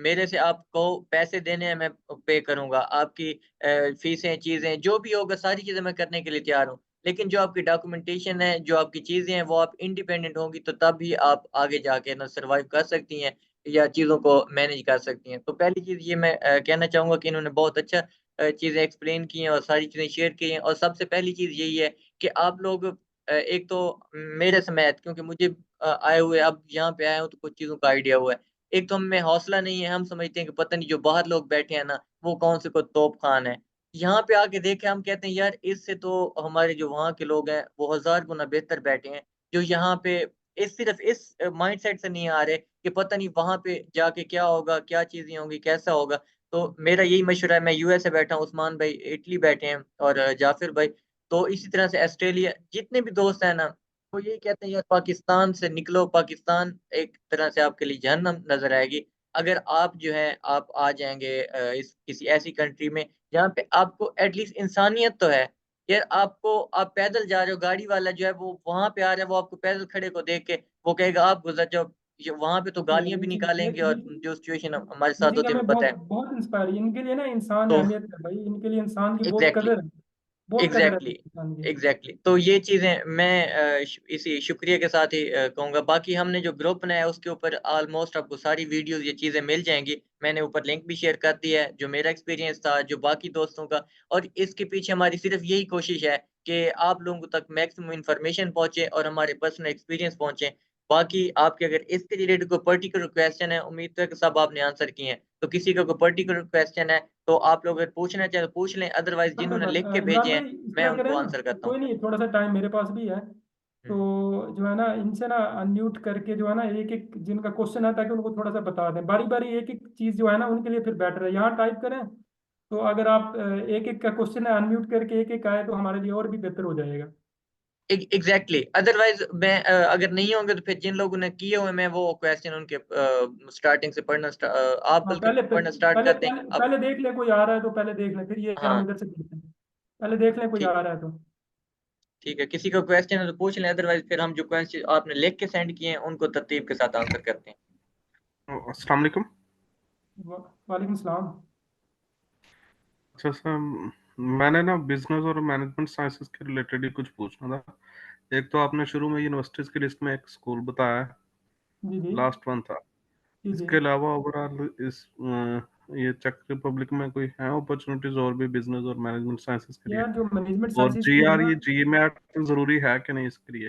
मेरे से आपको पैसे देने हैं, मैं पे करूँगा। आपकी फ़ीसें, चीज़ें जो भी होगा, सारी चीज़ें मैं करने के लिए तैयार हूँ। लेकिन जो आपकी डॉक्यूमेंटेशन है, जो आपकी चीज़ें हैं, वो आप इंडिपेंडेंट होंगी, तो तब भी आप आगे जाके ना सर्वाइव कर सकती हैं या चीज़ों को मैनेज कर सकती हैं। तो पहली चीज़ ये मैं कहना चाहूँगा कि इन्होंने बहुत अच्छा चीज़ें एक्सप्लेन की हैं और सारी चीज़ें शेयर की हैं। और सबसे पहली चीज़ यही है कि आप लोग एक तो मेरे समेत, क्योंकि मुझे आए हुए अब यहाँ पे आया हूँ तो कुछ चीज़ों का आइडिया हुआ है। एक तो हमें हौसला नहीं है, हम समझते हैं कि पता नहीं जो बाहर लोग बैठे हैं ना, वो कौन से को तोप-खान है। यहाँ पे आके देखे, हम कहते हैं यार इससे तो हमारे जो वहाँ के लोग हैं वो हज़ार गुना बेहतर बैठे हैं, जो यहाँ पे इस सिर्फ़ इस माइंडसेट से नहीं आ रहे कि पता नहीं वहाँ पे जाके क्या होगा, क्या चीज़ें होंगी, कैसा होगा। तो मेरा यही मशवरा है, मैं यूएस से बैठा हूँ, उस्मान भाई इटली बैठे हैं और जाफ़िर भाई, तो इसी तरह से ऑस्ट्रेलिया, जितने भी दोस्त हैं ना, वो यही कहते हैं यार पाकिस्तान से निकलो, पाकिस्तान एक तरह से आपके लिए जहन्नम नज़र आएगी। अगर आप जो है आप आ जाएँगे इस किसी ऐसी कंट्री में जहाँ पे आपको एट लीस्ट इंसानियत तो है। यार आपको, आप पैदल जा रहे हो, गाड़ी वाला जो है वो वहाँ पे आ रहा है, वो आपको पैदल खड़े को देख के वो कहेगा आप गुज़र जाओ। ये वहाँ पे तो गालियाँ भी निकालेंगे और जो सिचुएशन हमारे ये साथ चीज़ होती है हमें हमें पता बहुत है। बहुत इंस्पायर, इनके लिए ना इंसान तो अहमियत है भाई, इनके लिए इंसान की बहुत एग्ज़ैक्टली। कदर है, बहुत कदर है एग्ज़ैक्टली, इंसान की। एग्ज़ैक्टली। तो ये चीज़ें मैं इसी शुक्रिया के साथ ही कहूँगा। बाकी हमने जो ग्रुप बनाया उसके ऊपर ऑलमोस्ट आपको सारी वीडियोज़, ये चीज़ें मिल जाएँगी। मैंने ऊपर लिंक भी शेयर कर दिया है, जो मेरा एक्सपीरियंस था, जो बाकी दोस्तों का। और इसके पीछे हमारी सिर्फ़ यही कोशिश है कि आप लोगों तक मैक्सिमम इन्फॉर्मेशन पहुँचे और हमारे पर्सनल एक्सपीरियंस पहुँचे। बाकी आपके अगर इसके रिलेटेड कोई पर्टिकुलर क्वेश्चन है, उम्मीद है कि सब आपने आंसर किए हैं। तो किसी का कोई पर्टिकुलर क्वेश्चन है, तो आप लोग अगर पूछना चाहें तो पूछ लें, अदरवाइज़ जिन्होंने बस लिख के इमरान भेजे भाई हैं, इस मैं तरह करें उनको ना, आंसर करता हूँ। कोई नहीं, थोड़ा सा टाइम मेरे पास भी है, तो हुँ। जो है ना इनसे ना अनम्यूट करके जो है ना एक एक जिनका क्वेश्चन है, ताकि उनको थोड़ा सा बता दें बारी बारी, एक एक चीज़ जो है ना उनके लिए फिर बेटर है, यहाँ टाइप करें। तो अगर आप एक एक का क्वेश्चन है अनम्यूट करके एक एक आए, तो हमारे लिए और भी बेहतर हो जाएगा। एग्जैक्टली अदरवाइज मैं अगर नहीं होंगे तो फिर जिन लोगों ने किए हुए मैं वो क्वेश्चन उनके स्टार्टिंग से पढ़ना आप हाँ, बल्कि पहले पढ़ना स्टार्ट पहले कर दें पहले अब। पहले देख ले कोई आ रहा है तो पहले देख ले, फिर ये हम हाँ इधर से देखते हैं। पहले देख ले कोई ठीक आ रहा है तो। ठीक है, किसी का क्वेश्चन है तो पूछ लें, अदरवाइज फिर हम जो क्वेश्चन आपने लिख के सेंड किए हैं उनको तरतीब के साथ आंसर करते हैं। अस्सलाम वालेकुम। वालेकुम सलाम। अच्छा सर, मैंने ना बिजनेस और मैनेजमेंट साइंसेस के रिलेटेड ही कुछ पूछना था। एक तो आपने शुरू में यूनिवर्सिटीज की लिस्ट में एक स्कूल बताया, जी जी। लास्ट वन था। जी जी। इसके अलावा ओवरऑल इस ये चेक रिपब्लिक में कोई है अपॉर्चुनिटीज और भी बिजनेस और मैनेजमेंट साइंसेस के लिए? यार जो मैनेजमेंट और साइंसेस की है जीआर, ना। ये जीमैट जरूरी है कि नहीं इसके लिए?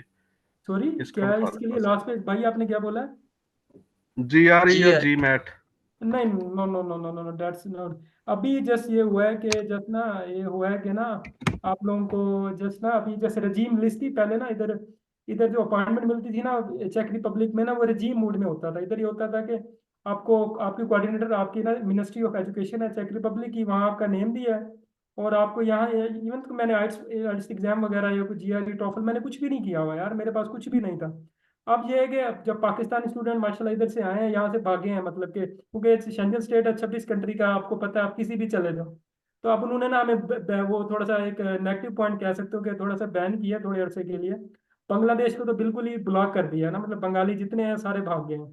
सॉरी, इसका क्या है बता इसके दें लिए बस। लास्ट पे भाई आपने क्या बोला? जीआर जी या जीमैट? नहीं, no no no no no no, that's not. अभी जस्ट ये हुआ है कि जस्ट ना, ये हुआ है कि ना, आप लोगों को जस्ट ना अभी जैसे रजीम लिस्ट थी पहले ना, इधर इधर जो अपॉइंटमेंट मिलती थी ना चेक रिपब्लिक में ना, वो रजीम मोड में होता था। इधर ये होता था कि आपको आपकी कोऑर्डिनेटर आपकी ना मिनिस्ट्री ऑफ एजुकेशन है चेक रिपब्लिक की, वहाँ आपका नेम भी है। और आपको यहाँ इवन तो मैंने आइट्स एग्जाम वगैरह या कुछ जीआरई टॉफल मैंने कुछ भी नहीं किया हुआ यार, मेरे पास कुछ भी नहीं था। अब ये है कि अब जब पाकिस्तानी स्टूडेंट माशाल्लाह इधर से आए हैं, यहाँ से भागे हैं, मतलब कि क्योंकि शेंजन स्टेट है 26 कंट्री का, आपको पता है, आप किसी भी चले जाओ। तो अब उन्होंने ना हमें वो थोड़ा सा एक नेगेटिव पॉइंट कह सकते हो कि थोड़ा सा बैन किया थोड़े अरसे के लिए। बांग्लादेश को तो बिल्कुल ही ब्लॉक कर दिया है ना, मतलब बंगाली जितने हैं सारे भाग गए हैं।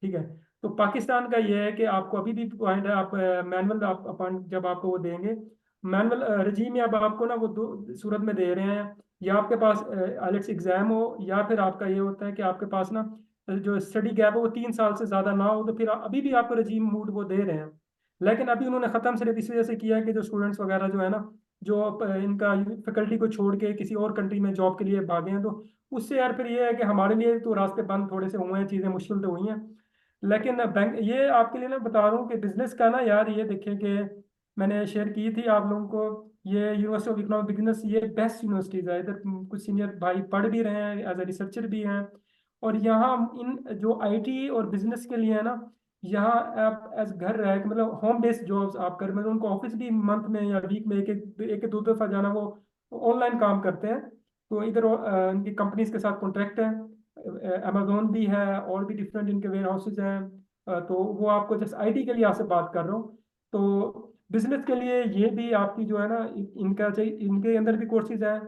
ठीक है। तो पाकिस्तान का ये है कि आपको अभी भी पॉइंट है, आप मैनुअल आप अपॉइंट जब आपको वो देंगे मैनुअल रजीम, या अब आपको ना वो दो सूरत में दे रहे हैं। या आपके पास आइलेट्स एग्जाम हो, या फिर आपका ये होता है कि आपके पास ना जो स्टडी गैप है वो 3 साल से ज़्यादा ना हो, तो फिर अभी भी आपको रजीम मूड वो दे रहे हैं। लेकिन अभी उन्होंने ख़त्म सिर्फ इस वजह से किया है कि जो स्टूडेंट्स वगैरह जो है ना, जो इनका फैकल्टी को छोड़ के किसी और कंट्री में जॉब के लिए भागे हैं, तो उससे यार फिर ये है कि हमारे लिए तो रास्ते बंद थोड़े से हुए हैं, चीज़ें मुश्किल तो हुई हैं। लेकिन बैंक ये आपके लिए ना बता रहा हूँ कि बिजनेस का ना यार, ये देखें कि मैंने शेयर की थी आप लोगों को, ये यूनिवर्सिटी ऑफ इकोनॉमिक बिजनेस ये बेस्ट यूनिवर्सिटीज़ है। इधर कुछ सीनियर भाई पढ़ भी रहे हैं, एज ए रिसर्चर भी हैं। और यहाँ इन जो आईटी और बिजनेस के लिए है ना, यहाँ आप एज घर रह के मतलब होम बेस्ड जॉब्स आप कर, मतलब उनको ऑफिस भी मंथ में या वीक में एक दो दफ़ा जाना, वो ऑनलाइन काम करते हैं। तो इधर इनकी कंपनीज के साथ कॉन्ट्रैक्ट है, अमेजोन भी है, और भी डिफरेंट इनके वेयर हाउसेज हैं। तो वो आपको जैसे आईटी के लिए आपसे बात कर रहा हूँ। तो बिजनेस के लिए ये भी आपकी जो है ना, इनका चाहिए, इनके अंदर भी कोर्सेज हैं।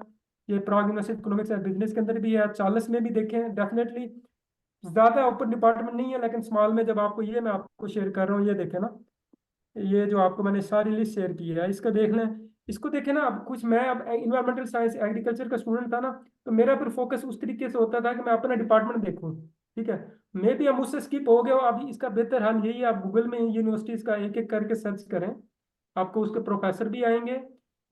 ये प्राग यूनिवर्सिटी इकोनॉमिक्स है, बिजनेस के अंदर भी है, चार्ल्स में भी देखें डेफिनेटली। ज़्यादा ओपन डिपार्टमेंट नहीं है, लेकिन स्मॉल में जब आपको ये मैं आपको शेयर कर रहा हूँ, ये देखें ना, ये जो आपको मैंने सारी लिस्ट शेयर की है, इसका देख लें। इसको देखें ना, अब कुछ मैं अब इन्वायरमेंटल साइंस एग्रीकल्चर का स्टूडेंट था ना, तो मेरा फिर फोकस उस तरीके से होता था कि मैं अपना डिपार्टमेंट देखूं। ठीक है। मे भी हम उससे स्किप हो गए हो, अभी इसका बेहतर हाल यही है, आप गूगल में यूनिवर्सिटीज़ का एक एक करके सर्च करें, आपको उसके प्रोफेसर भी आएंगे।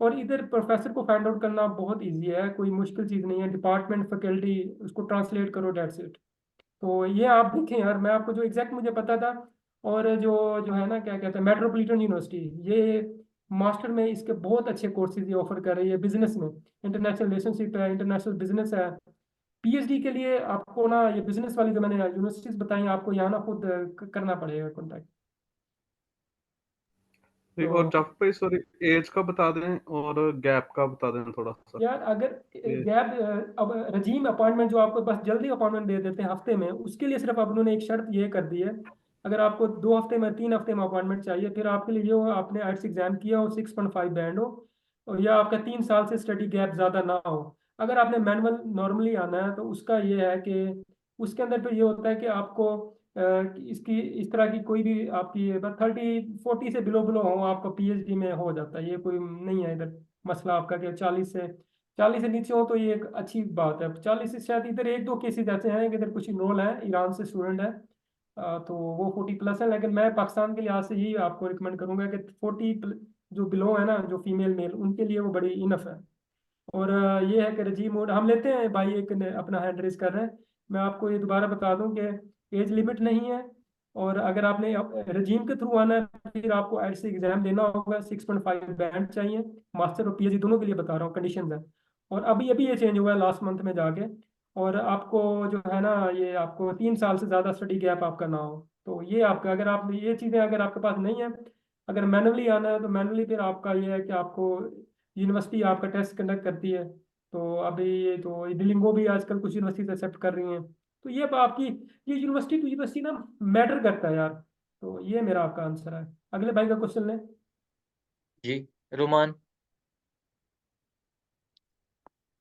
और इधर प्रोफेसर को फाइंड आउट करना बहुत ईजी है, कोई मुश्किल चीज़ नहीं है, डिपार्टमेंट फैकल्टी उसको ट्रांसलेट करो, डेट्स इट। तो ये आप देखें यार, मैं आपको जो एग्जैक्ट मुझे पता था। और जो जो है ना, क्या कहते हैं, मेट्रोपॉलिटन यूनिवर्सिटी, ये मास्टर में इसके बहुत अच्छे कोर्सेज ये ऑफर कर रही है। बिजनेस में इंटरनेशनल रिलेशनशिप है, इंटरनेशनल बिजनेस है। पीएचडी के लिए आपको ना ये बिजनेस वाली जो मैंने यूनिवर्सिटीज बताई, आपको यहाँ ना खुद करना पड़ेगा कॉन्टैक्ट। और तो जाफर भाई सॉरी, एज का बता दें और गैप का बता दें थोड़ा सा। यार अगर ये गैप, अब रजीम अपॉइंटमेंट जो आपको बस जल्दी अपॉइंटमेंट दे देते हैं हफ्ते में, उसके लिए सिर्फ अब उन्होंने एक शर्त ये कर दी है। अगर आपको 2 हफ्ते में 3 हफ्ते में अपॉइंटमेंट चाहिए, फिर आपके लिए ये हो आपने आइट्स एग्जाम किया हो, 6.5 बैंड हो, और या आपका 3 साल से स्टडी गैप ज़्यादा ना हो। अगर आपने मैनुअल नॉर्मली आना है तो उसका ये है कि उसके अंदर फिर ये होता है कि आपको इसकी इस तरह की कोई भी आपकी 30-40 से बिलो बिलो हो, आपका पीएचडी में हो जाता है। ये कोई नहीं है इधर मसला आपका कि 40 से नीचे हो, तो ये एक अच्छी बात है। 40 से शायद इधर एक दो केसेस ऐसे हैं कि इधर कुछ इनरोल है, ईरान से स्टूडेंट है, तो वो 40+ है। लेकिन मैं पाकिस्तान के लिहाज से ही आपको रिकमेंड करूंगा कि 40 जो बिलो है ना, जो फीमेल मेल, उनके लिए वो बड़ी इनफ है। और ये है कि रजीम मोड हम लेते हैं भाई, एक ने अपना हैंड रेस कर रहे हैं। मैं आपको ये दोबारा बता दूं कि एज लिमिट नहीं है। और अगर आपने रजीम के थ्रू आना है, फिर आपको एड से एग्जाम देना होगा, 6.5 बैंड चाहिए। मास्टर और पीएचडी दोनों के लिए बता रहा हूँ, कंडीशन है। और अभी अभी ये चेंज हुआ है लास्ट मंथ में जाके। और आपको जो है ना, ये आपको 3 साल से ज़्यादा स्टडी गैप आपका ना हो, तो ये आपका, अगर आप ये चीज़ें अगर आपके पास नहीं है, अगर मैनुअली आना है तो मैनुअली फिर आपका ये है कि आपको यूनिवर्सिटी आपका टेस्ट कंडक्ट करती है। तो अभी ये तो डिलिंगो भी आजकल कुछ यूनिवर्सिटीज एक्सेप्ट कर रही हैं। तो ये अब आपकी ये यूनिवर्सिटी टू यूनिवर्सिटी ना मैटर करता है यार। तो ये मेरा आपका आंसर है। अगले भाई का क्वेश्चन लें। जी, रोमान।